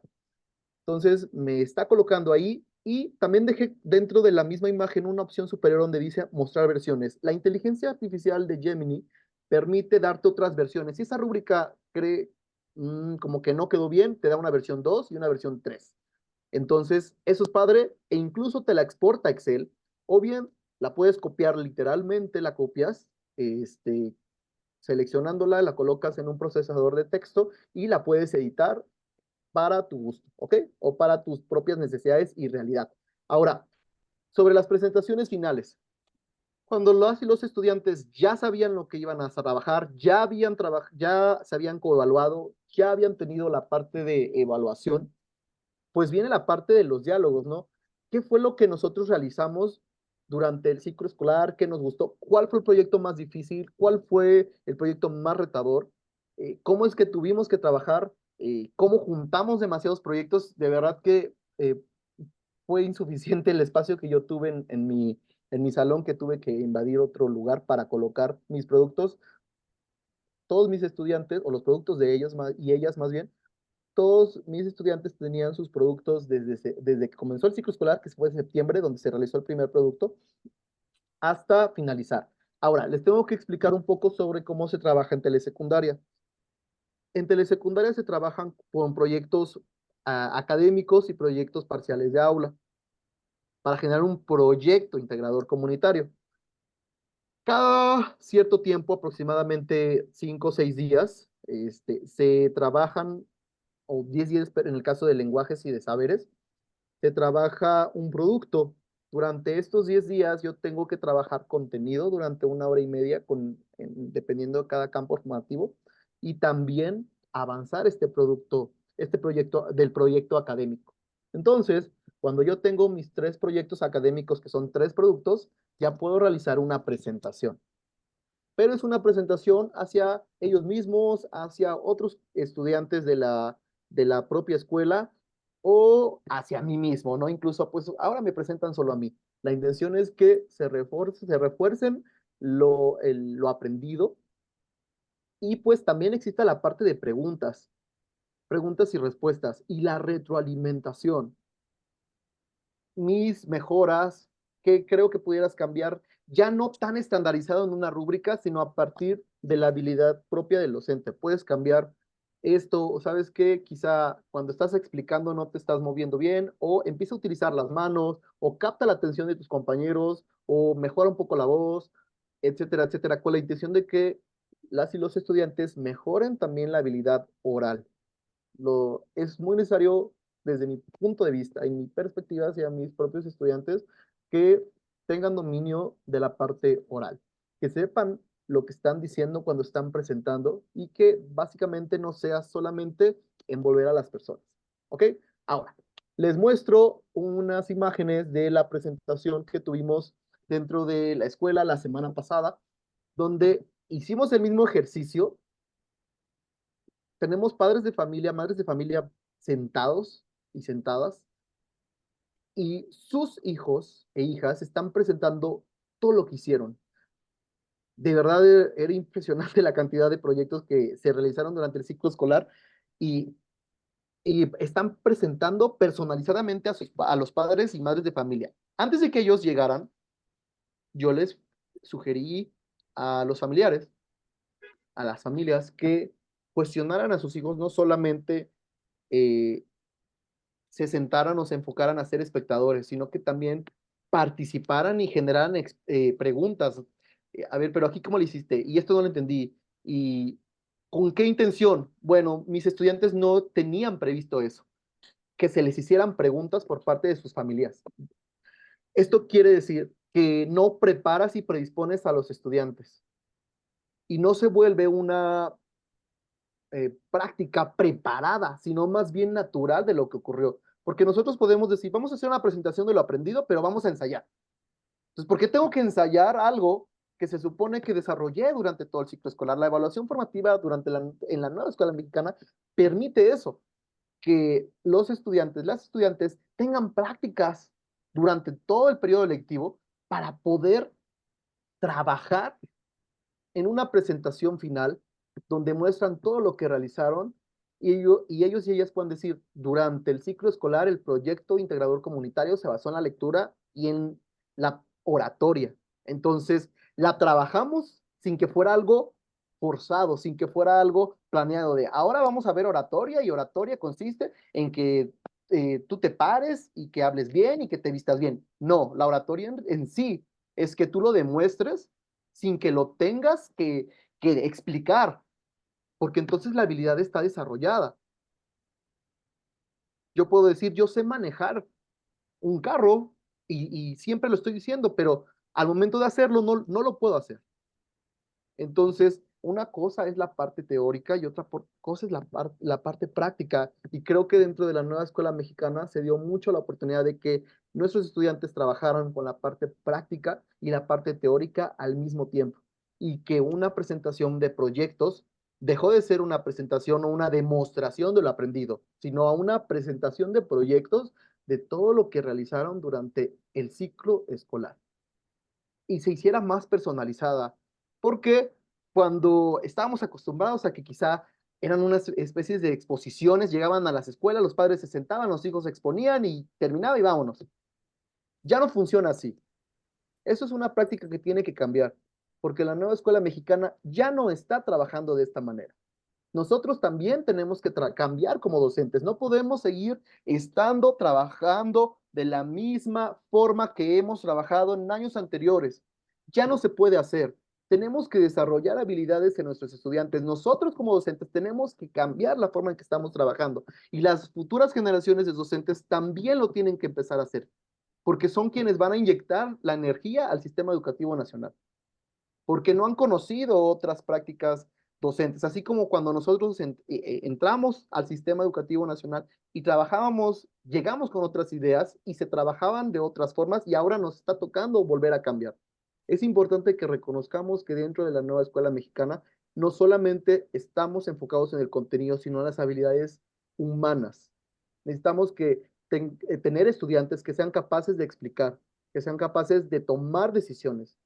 Entonces me está colocando ahí y también dejé dentro de la misma imagen una opción superior donde dice mostrar versiones. La inteligencia artificial de Gemini permite darte otras versiones. Si esa rúbrica cree como que no quedó bien, te da una versión 2 y una versión 3. Entonces, eso es padre e incluso te la exporta a Excel o bien la puedes copiar literalmente, la copias, seleccionándola, la colocas en un procesador de texto y la puedes editar para tu gusto, ¿ok? O para tus propias necesidades y realidad. Ahora, sobre las presentaciones finales. Cuando los estudiantes ya sabían lo que iban a trabajar, ya se habían coevaluado, ya habían tenido la parte de evaluación, pues viene la parte de los diálogos, ¿no? ¿qué fue lo que nosotros realizamos durante el ciclo escolar? ¿Qué nos gustó? ¿Cuál fue el proyecto más difícil? ¿Cuál fue el proyecto más retador? ¿Cómo es que tuvimos que trabajar? ¿Cómo juntamos demasiados proyectos? De verdad que fue insuficiente el espacio que yo tuve en mi salón, que tuve que invadir otro lugar para colocar mis productos. Todos mis estudiantes, o los productos de ellos y ellas más bien, todos mis estudiantes tenían sus productos desde que comenzó el ciclo escolar, que fue en septiembre, donde se realizó el primer producto, hasta finalizar. Ahora, les tengo que explicar un poco sobre cómo se trabaja en telesecundaria. En telesecundaria se trabajan con proyectos académicos y proyectos parciales de aula para generar un proyecto integrador comunitario. Cada cierto tiempo, aproximadamente 5 o 6 días, se trabajan, o 10 días en el caso de lenguajes y de saberes, se trabaja un producto. Durante estos 10 días yo tengo que trabajar contenido durante 1 hora y media, dependiendo de cada campo formativo, y también avanzar este producto, este proyecto del proyecto académico. Entonces, cuando yo tengo mis 3 proyectos académicos, que son 3 productos, ya puedo realizar una presentación. Pero es una presentación hacia ellos mismos, hacia otros estudiantes de la propia escuela, o hacia mí mismo, ¿no? Incluso, pues ahora me presentan solo a mí. La intención es que se refuercen lo aprendido, y pues también exista la parte de preguntas y respuestas, y la retroalimentación, mis mejoras, que creo que pudieras cambiar, ya no tan estandarizado en una rúbrica, sino a partir de la habilidad propia del docente. Puedes cambiar esto, o sabes que quizá cuando estás explicando no te estás moviendo bien, o empieza a utilizar las manos, o capta la atención de tus compañeros, o mejora un poco la voz, etcétera, etcétera, con la intención de que las y los estudiantes mejoren también la habilidad oral. Es muy necesario, desde mi punto de vista y mi perspectiva hacia mis propios estudiantes, que tengan dominio de la parte oral, que sepan lo que están diciendo cuando están presentando, y que básicamente no sea solamente envolver a las personas. ¿Ok? Ahora, les muestro unas imágenes de la presentación que tuvimos dentro de la escuela la semana pasada, donde hicimos el mismo ejercicio. Tenemos padres de familia, madres de familia sentados y sentadas, y sus hijos e hijas están presentando todo lo que hicieron. De verdad era impresionante la cantidad de proyectos que se realizaron durante el ciclo escolar, y, y están presentando personalizadamente a los padres y madres de familia. Antes de que ellos llegaran, yo les sugerí a los familiares, a las familias, que cuestionaran a sus hijos, no solamente se sentaran o se enfocaran a ser espectadores, sino que también participaran y generaran preguntas. A ver, pero aquí, ¿cómo lo hiciste? Y esto no lo entendí. ¿Y con qué intención? Bueno, mis estudiantes no tenían previsto eso, que se les hicieran preguntas por parte de sus familias. Esto quiere decir que no preparas y predispones a los estudiantes, y no se vuelve una práctica preparada, sino más bien natural de lo que ocurrió. Porque nosotros podemos decir, vamos a hacer una presentación de lo aprendido, pero vamos a ensayar. Entonces, ¿por qué tengo que ensayar algo que se supone que desarrollé durante todo el ciclo escolar? La evaluación formativa en la nueva escuela mexicana permite eso, que los estudiantes, las estudiantes tengan prácticas durante todo el periodo lectivo para poder trabajar en una presentación final donde muestran todo lo que realizaron, y ellos y ellas pueden decir, durante el ciclo escolar el proyecto integrador comunitario se basó en la lectura y en la oratoria. Entonces, la trabajamos sin que fuera algo forzado, sin que fuera algo planeado de ahora vamos a ver oratoria, y oratoria consiste en que tú te pares y que hables bien y que te vistas bien. No, la oratoria en sí es que tú lo demuestres sin que lo tengas que explicar, porque entonces la habilidad está desarrollada. Yo puedo decir, yo sé manejar un carro, y siempre lo estoy diciendo, pero al momento de hacerlo no lo puedo hacer. Entonces, una cosa es la parte teórica y otra cosa es la parte práctica. Y creo que dentro de la nueva escuela mexicana se dio mucho la oportunidad de que nuestros estudiantes trabajaran con la parte práctica y la parte teórica al mismo tiempo. Y que una presentación de proyectos dejó de ser una presentación o una demostración de lo aprendido, sino a una presentación de proyectos de todo lo que realizaron durante el ciclo escolar y se hiciera más personalizada, porque cuando estábamos acostumbrados a que quizá eran unas especies de exposiciones, llegaban a las escuelas, los padres se sentaban, los hijos se exponían y terminaba y vámonos. Ya no funciona así. Eso es una práctica que tiene que cambiar, porque la nueva escuela mexicana ya no está trabajando de esta manera. Nosotros también tenemos que cambiar como docentes. No podemos seguir estando trabajando de la misma forma que hemos trabajado en años anteriores. Ya no se puede hacer. Tenemos que desarrollar habilidades en nuestros estudiantes. Nosotros como docentes tenemos que cambiar la forma en que estamos trabajando y las futuras generaciones de docentes también lo tienen que empezar a hacer, porque son quienes van a inyectar la energía al sistema educativo nacional, porque no han conocido otras prácticas docentes, así como cuando nosotros entramos al sistema educativo nacional y trabajábamos, llegamos con otras ideas y se trabajaban de otras formas y ahora nos está tocando volver a cambiar. Es importante que reconozcamos que dentro de la nueva escuela mexicana no solamente estamos enfocados en el contenido, sino en las habilidades humanas. Necesitamos tener estudiantes que sean capaces de explicar, que sean capaces de tomar decisiones,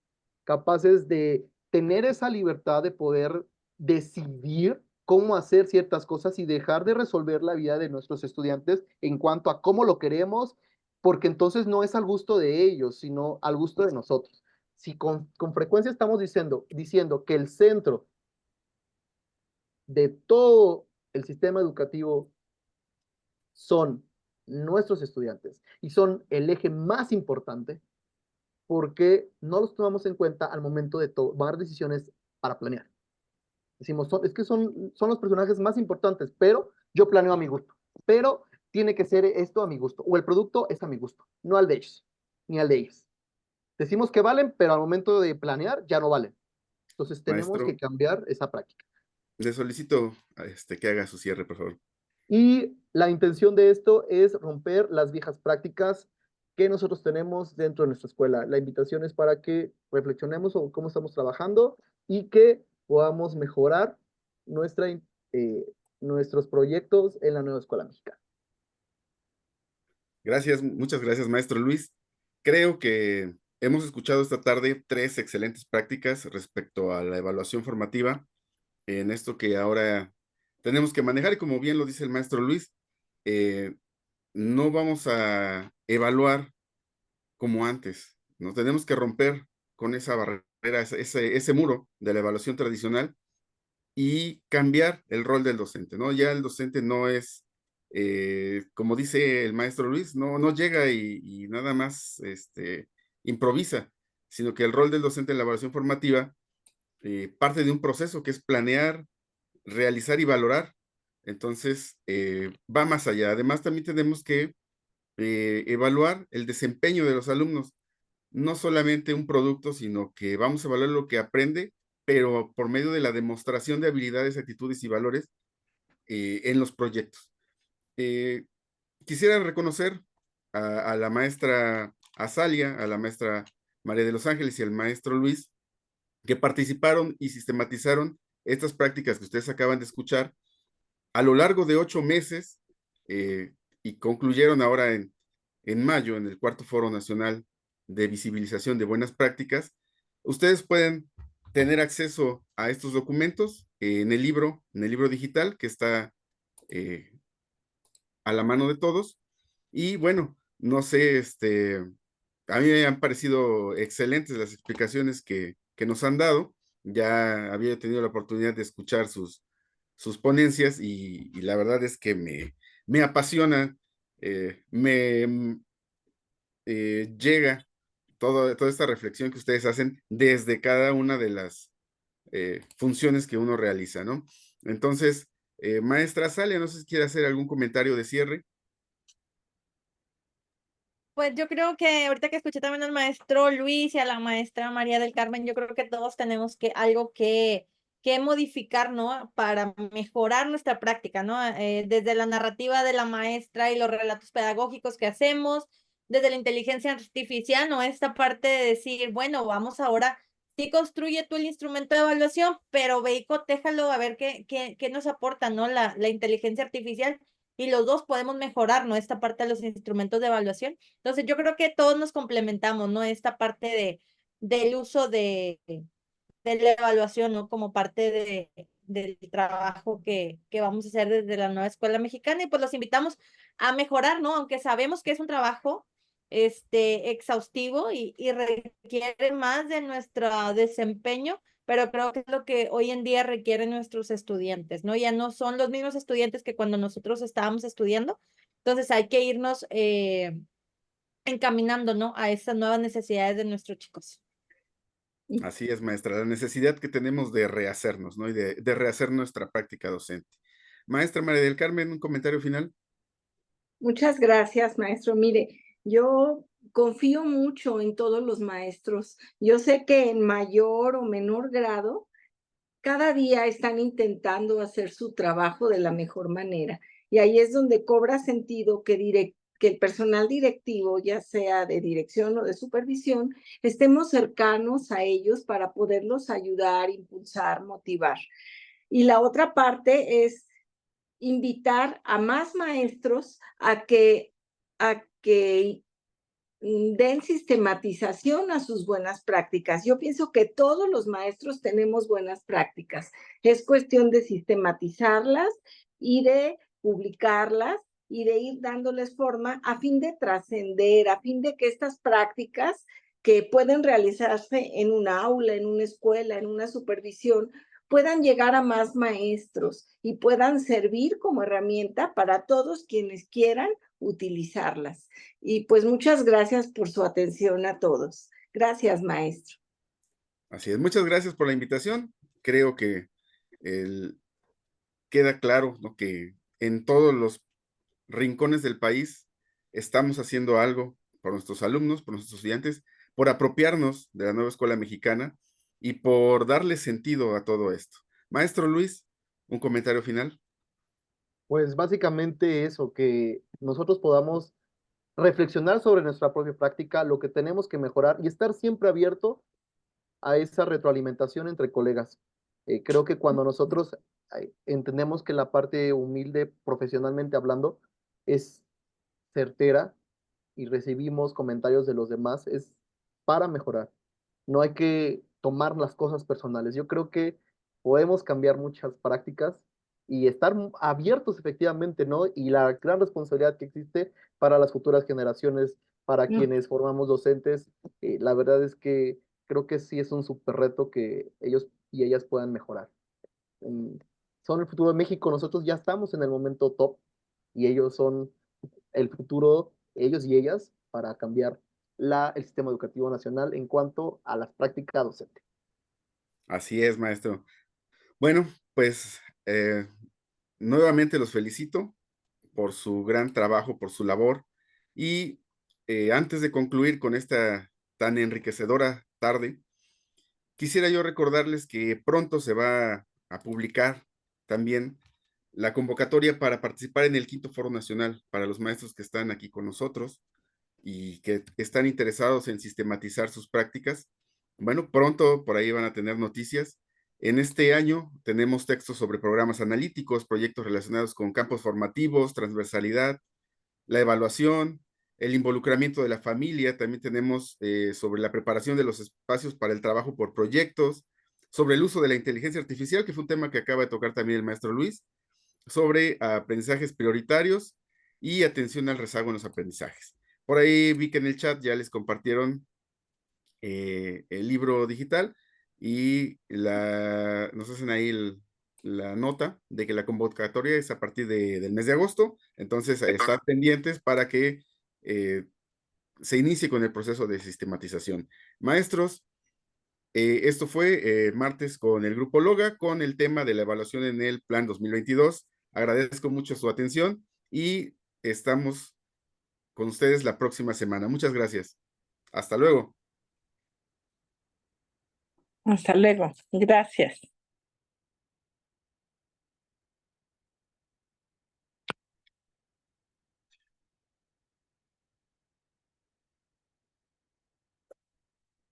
capaces de tener esa libertad de poder decidir cómo hacer ciertas cosas y dejar de resolver la vida de nuestros estudiantes en cuanto a cómo lo queremos, porque entonces no es al gusto de ellos, sino al gusto de nosotros. Si con frecuencia estamos diciendo que el centro de todo el sistema educativo son nuestros estudiantes y son el eje más importante, porque no los tomamos en cuenta al momento de tomar decisiones para planear. Decimos, es que son los personajes más importantes, pero yo planeo a mi gusto, pero tiene que ser esto a mi gusto, o el producto es a mi gusto, no al de ellos, ni al de ellos. Decimos que valen, pero al momento de planear ya no valen. Entonces tenemos Maestro, que cambiar esa práctica. le solicito que haga su cierre, por favor. Y la intención de esto es romper las viejas prácticas que nosotros tenemos dentro de nuestra escuela. La invitación es para que reflexionemos sobre cómo estamos trabajando y que podamos mejorar nuestra, nuestros proyectos en la nueva escuela mexicana. Gracias, muchas gracias, maestro Luis. Creo que hemos escuchado esta tarde 3 excelentes prácticas respecto a la evaluación formativa en esto que ahora tenemos que manejar y como bien lo dice el maestro Luis, no vamos a evaluar como antes, no tenemos que romper con esa barrera, ese muro de la evaluación tradicional y cambiar el rol del docente, ¿no? Ya el docente no es, como dice el maestro Luis, no llega y nada más improvisa, sino que el rol del docente en la evaluación formativa parte de un proceso que es planear, realizar y valorar. Entonces, va más allá. Además, también tenemos que evaluar el desempeño de los alumnos, no solamente un producto, sino que vamos a evaluar lo que aprende, pero por medio de la demostración de habilidades, actitudes y valores en los proyectos. Quisiera reconocer a la maestra Azalia, a la maestra María de los Ángeles y al maestro Luis, que participaron y sistematizaron estas prácticas que ustedes acaban de escuchar a lo largo de 8 meses y concluyeron ahora en mayo en el cuarto Foro Nacional de Visibilización de Buenas Prácticas. Ustedes pueden tener acceso a estos documentos en el libro digital que está a la mano de todos. Y bueno, no sé, a mí me han parecido excelentes las explicaciones que nos han dado. Ya había tenido la oportunidad de escuchar sus ponencias y la verdad es que me apasiona, me llega toda esta reflexión que ustedes hacen desde cada una de las funciones que uno realiza, ¿no? Entonces, maestra Salia, no sé si quiere hacer algún comentario de cierre. Pues yo creo que ahorita que escuché también al maestro Luis y a la maestra María del Carmen, yo creo que todos tenemos algo que qué modificar, ¿no? Para mejorar nuestra práctica, ¿no? Desde la narrativa de la maestra y los relatos pedagógicos que hacemos, desde la inteligencia artificial, ¿no? Esta parte de decir, bueno, vamos ahora, sí construye tú el instrumento de evaluación, pero ve y cotéjalo a ver qué nos aporta, ¿no? La inteligencia artificial y los dos podemos mejorar, ¿no? Esta parte de los instrumentos de evaluación. Entonces, yo creo que todos nos complementamos, ¿no? Esta parte del uso de la evaluación, ¿no? Como parte del trabajo que vamos a hacer desde la nueva escuela mexicana y pues los invitamos a mejorar, ¿no? Aunque sabemos que es un trabajo exhaustivo y requiere más de nuestro desempeño, pero creo que es lo que hoy en día requieren nuestros estudiantes, ¿no? Ya no son los mismos estudiantes que cuando nosotros estábamos estudiando, entonces hay que irnos encaminando, ¿no? A esas nuevas necesidades de nuestros chicos. Así es, maestra, la necesidad que tenemos de rehacernos, ¿no? Y de rehacer nuestra práctica docente. Maestra María del Carmen, un comentario final. Muchas gracias, maestro. Mire, yo confío mucho en todos los maestros. Yo sé que en mayor o menor grado, cada día están intentando hacer su trabajo de la mejor manera. Y ahí es donde cobra sentido que el personal directivo, ya sea de dirección o de supervisión, estemos cercanos a ellos para poderlos ayudar, impulsar, motivar. Y la otra parte es invitar a más maestros a que den sistematización a sus buenas prácticas. Yo pienso que todos los maestros tenemos buenas prácticas. Es cuestión de sistematizarlas y de publicarlas y de ir dándoles forma a fin de trascender, a fin de que estas prácticas que pueden realizarse en un aula, en una escuela, en una supervisión, puedan llegar a más maestros y puedan servir como herramienta para todos quienes quieran utilizarlas. Y pues muchas gracias por su atención a todos. Gracias, maestro. Así es, muchas gracias por la invitación. Creo que queda claro, ¿no? Que en todos los rincones del país estamos haciendo algo por nuestros alumnos, por nuestros estudiantes, por apropiarnos de la nueva escuela mexicana y por darle sentido a todo esto. Maestro Luis, un comentario final. Pues básicamente eso, que nosotros podamos reflexionar sobre nuestra propia práctica, lo que tenemos que mejorar y estar siempre abierto a esa retroalimentación entre colegas. Creo que cuando nosotros entendemos que la parte humilde, profesionalmente hablando, es certera y recibimos comentarios de los demás, es para mejorar. No hay que tomar las cosas personales. Yo creo que podemos cambiar muchas prácticas y estar abiertos efectivamente, ¿no? Y la gran responsabilidad que existe para las futuras generaciones, para quienes formamos docentes, la verdad es que creo que sí es un súper reto que ellos y ellas puedan mejorar. Son el futuro de México, nosotros ya estamos en el momento top y ellos son el futuro, ellos y ellas, para cambiar el sistema educativo nacional en cuanto a las prácticas docentes. Así es, maestro. Bueno, pues nuevamente los felicito por su gran trabajo, por su labor. Y antes de concluir con esta tan enriquecedora tarde, quisiera yo recordarles que pronto se va a publicar también la convocatoria para participar en el quinto Foro Nacional para los maestros que están aquí con nosotros y que están interesados en sistematizar sus prácticas. Bueno, pronto por ahí van a tener noticias. En este año tenemos textos sobre programas analíticos, proyectos relacionados con campos formativos, transversalidad, la evaluación, el involucramiento de la familia. También tenemos sobre la preparación de los espacios para el trabajo por proyectos, sobre el uso de la inteligencia artificial, que fue un tema que acaba de tocar también el maestro Luis, sobre aprendizajes prioritarios y atención al rezago en los aprendizajes. Por ahí vi que en el chat ya les compartieron el libro digital y nos hacen ahí la nota de que la convocatoria es a partir del mes de agosto, entonces estar pendientes para que se inicie con el proceso de sistematización. Maestros, esto fue martes con el Grupo Loga, con el tema de la evaluación en el Plan 2022. Agradezco mucho su atención y estamos con ustedes la próxima semana. Muchas gracias. Hasta luego. Hasta luego. Gracias.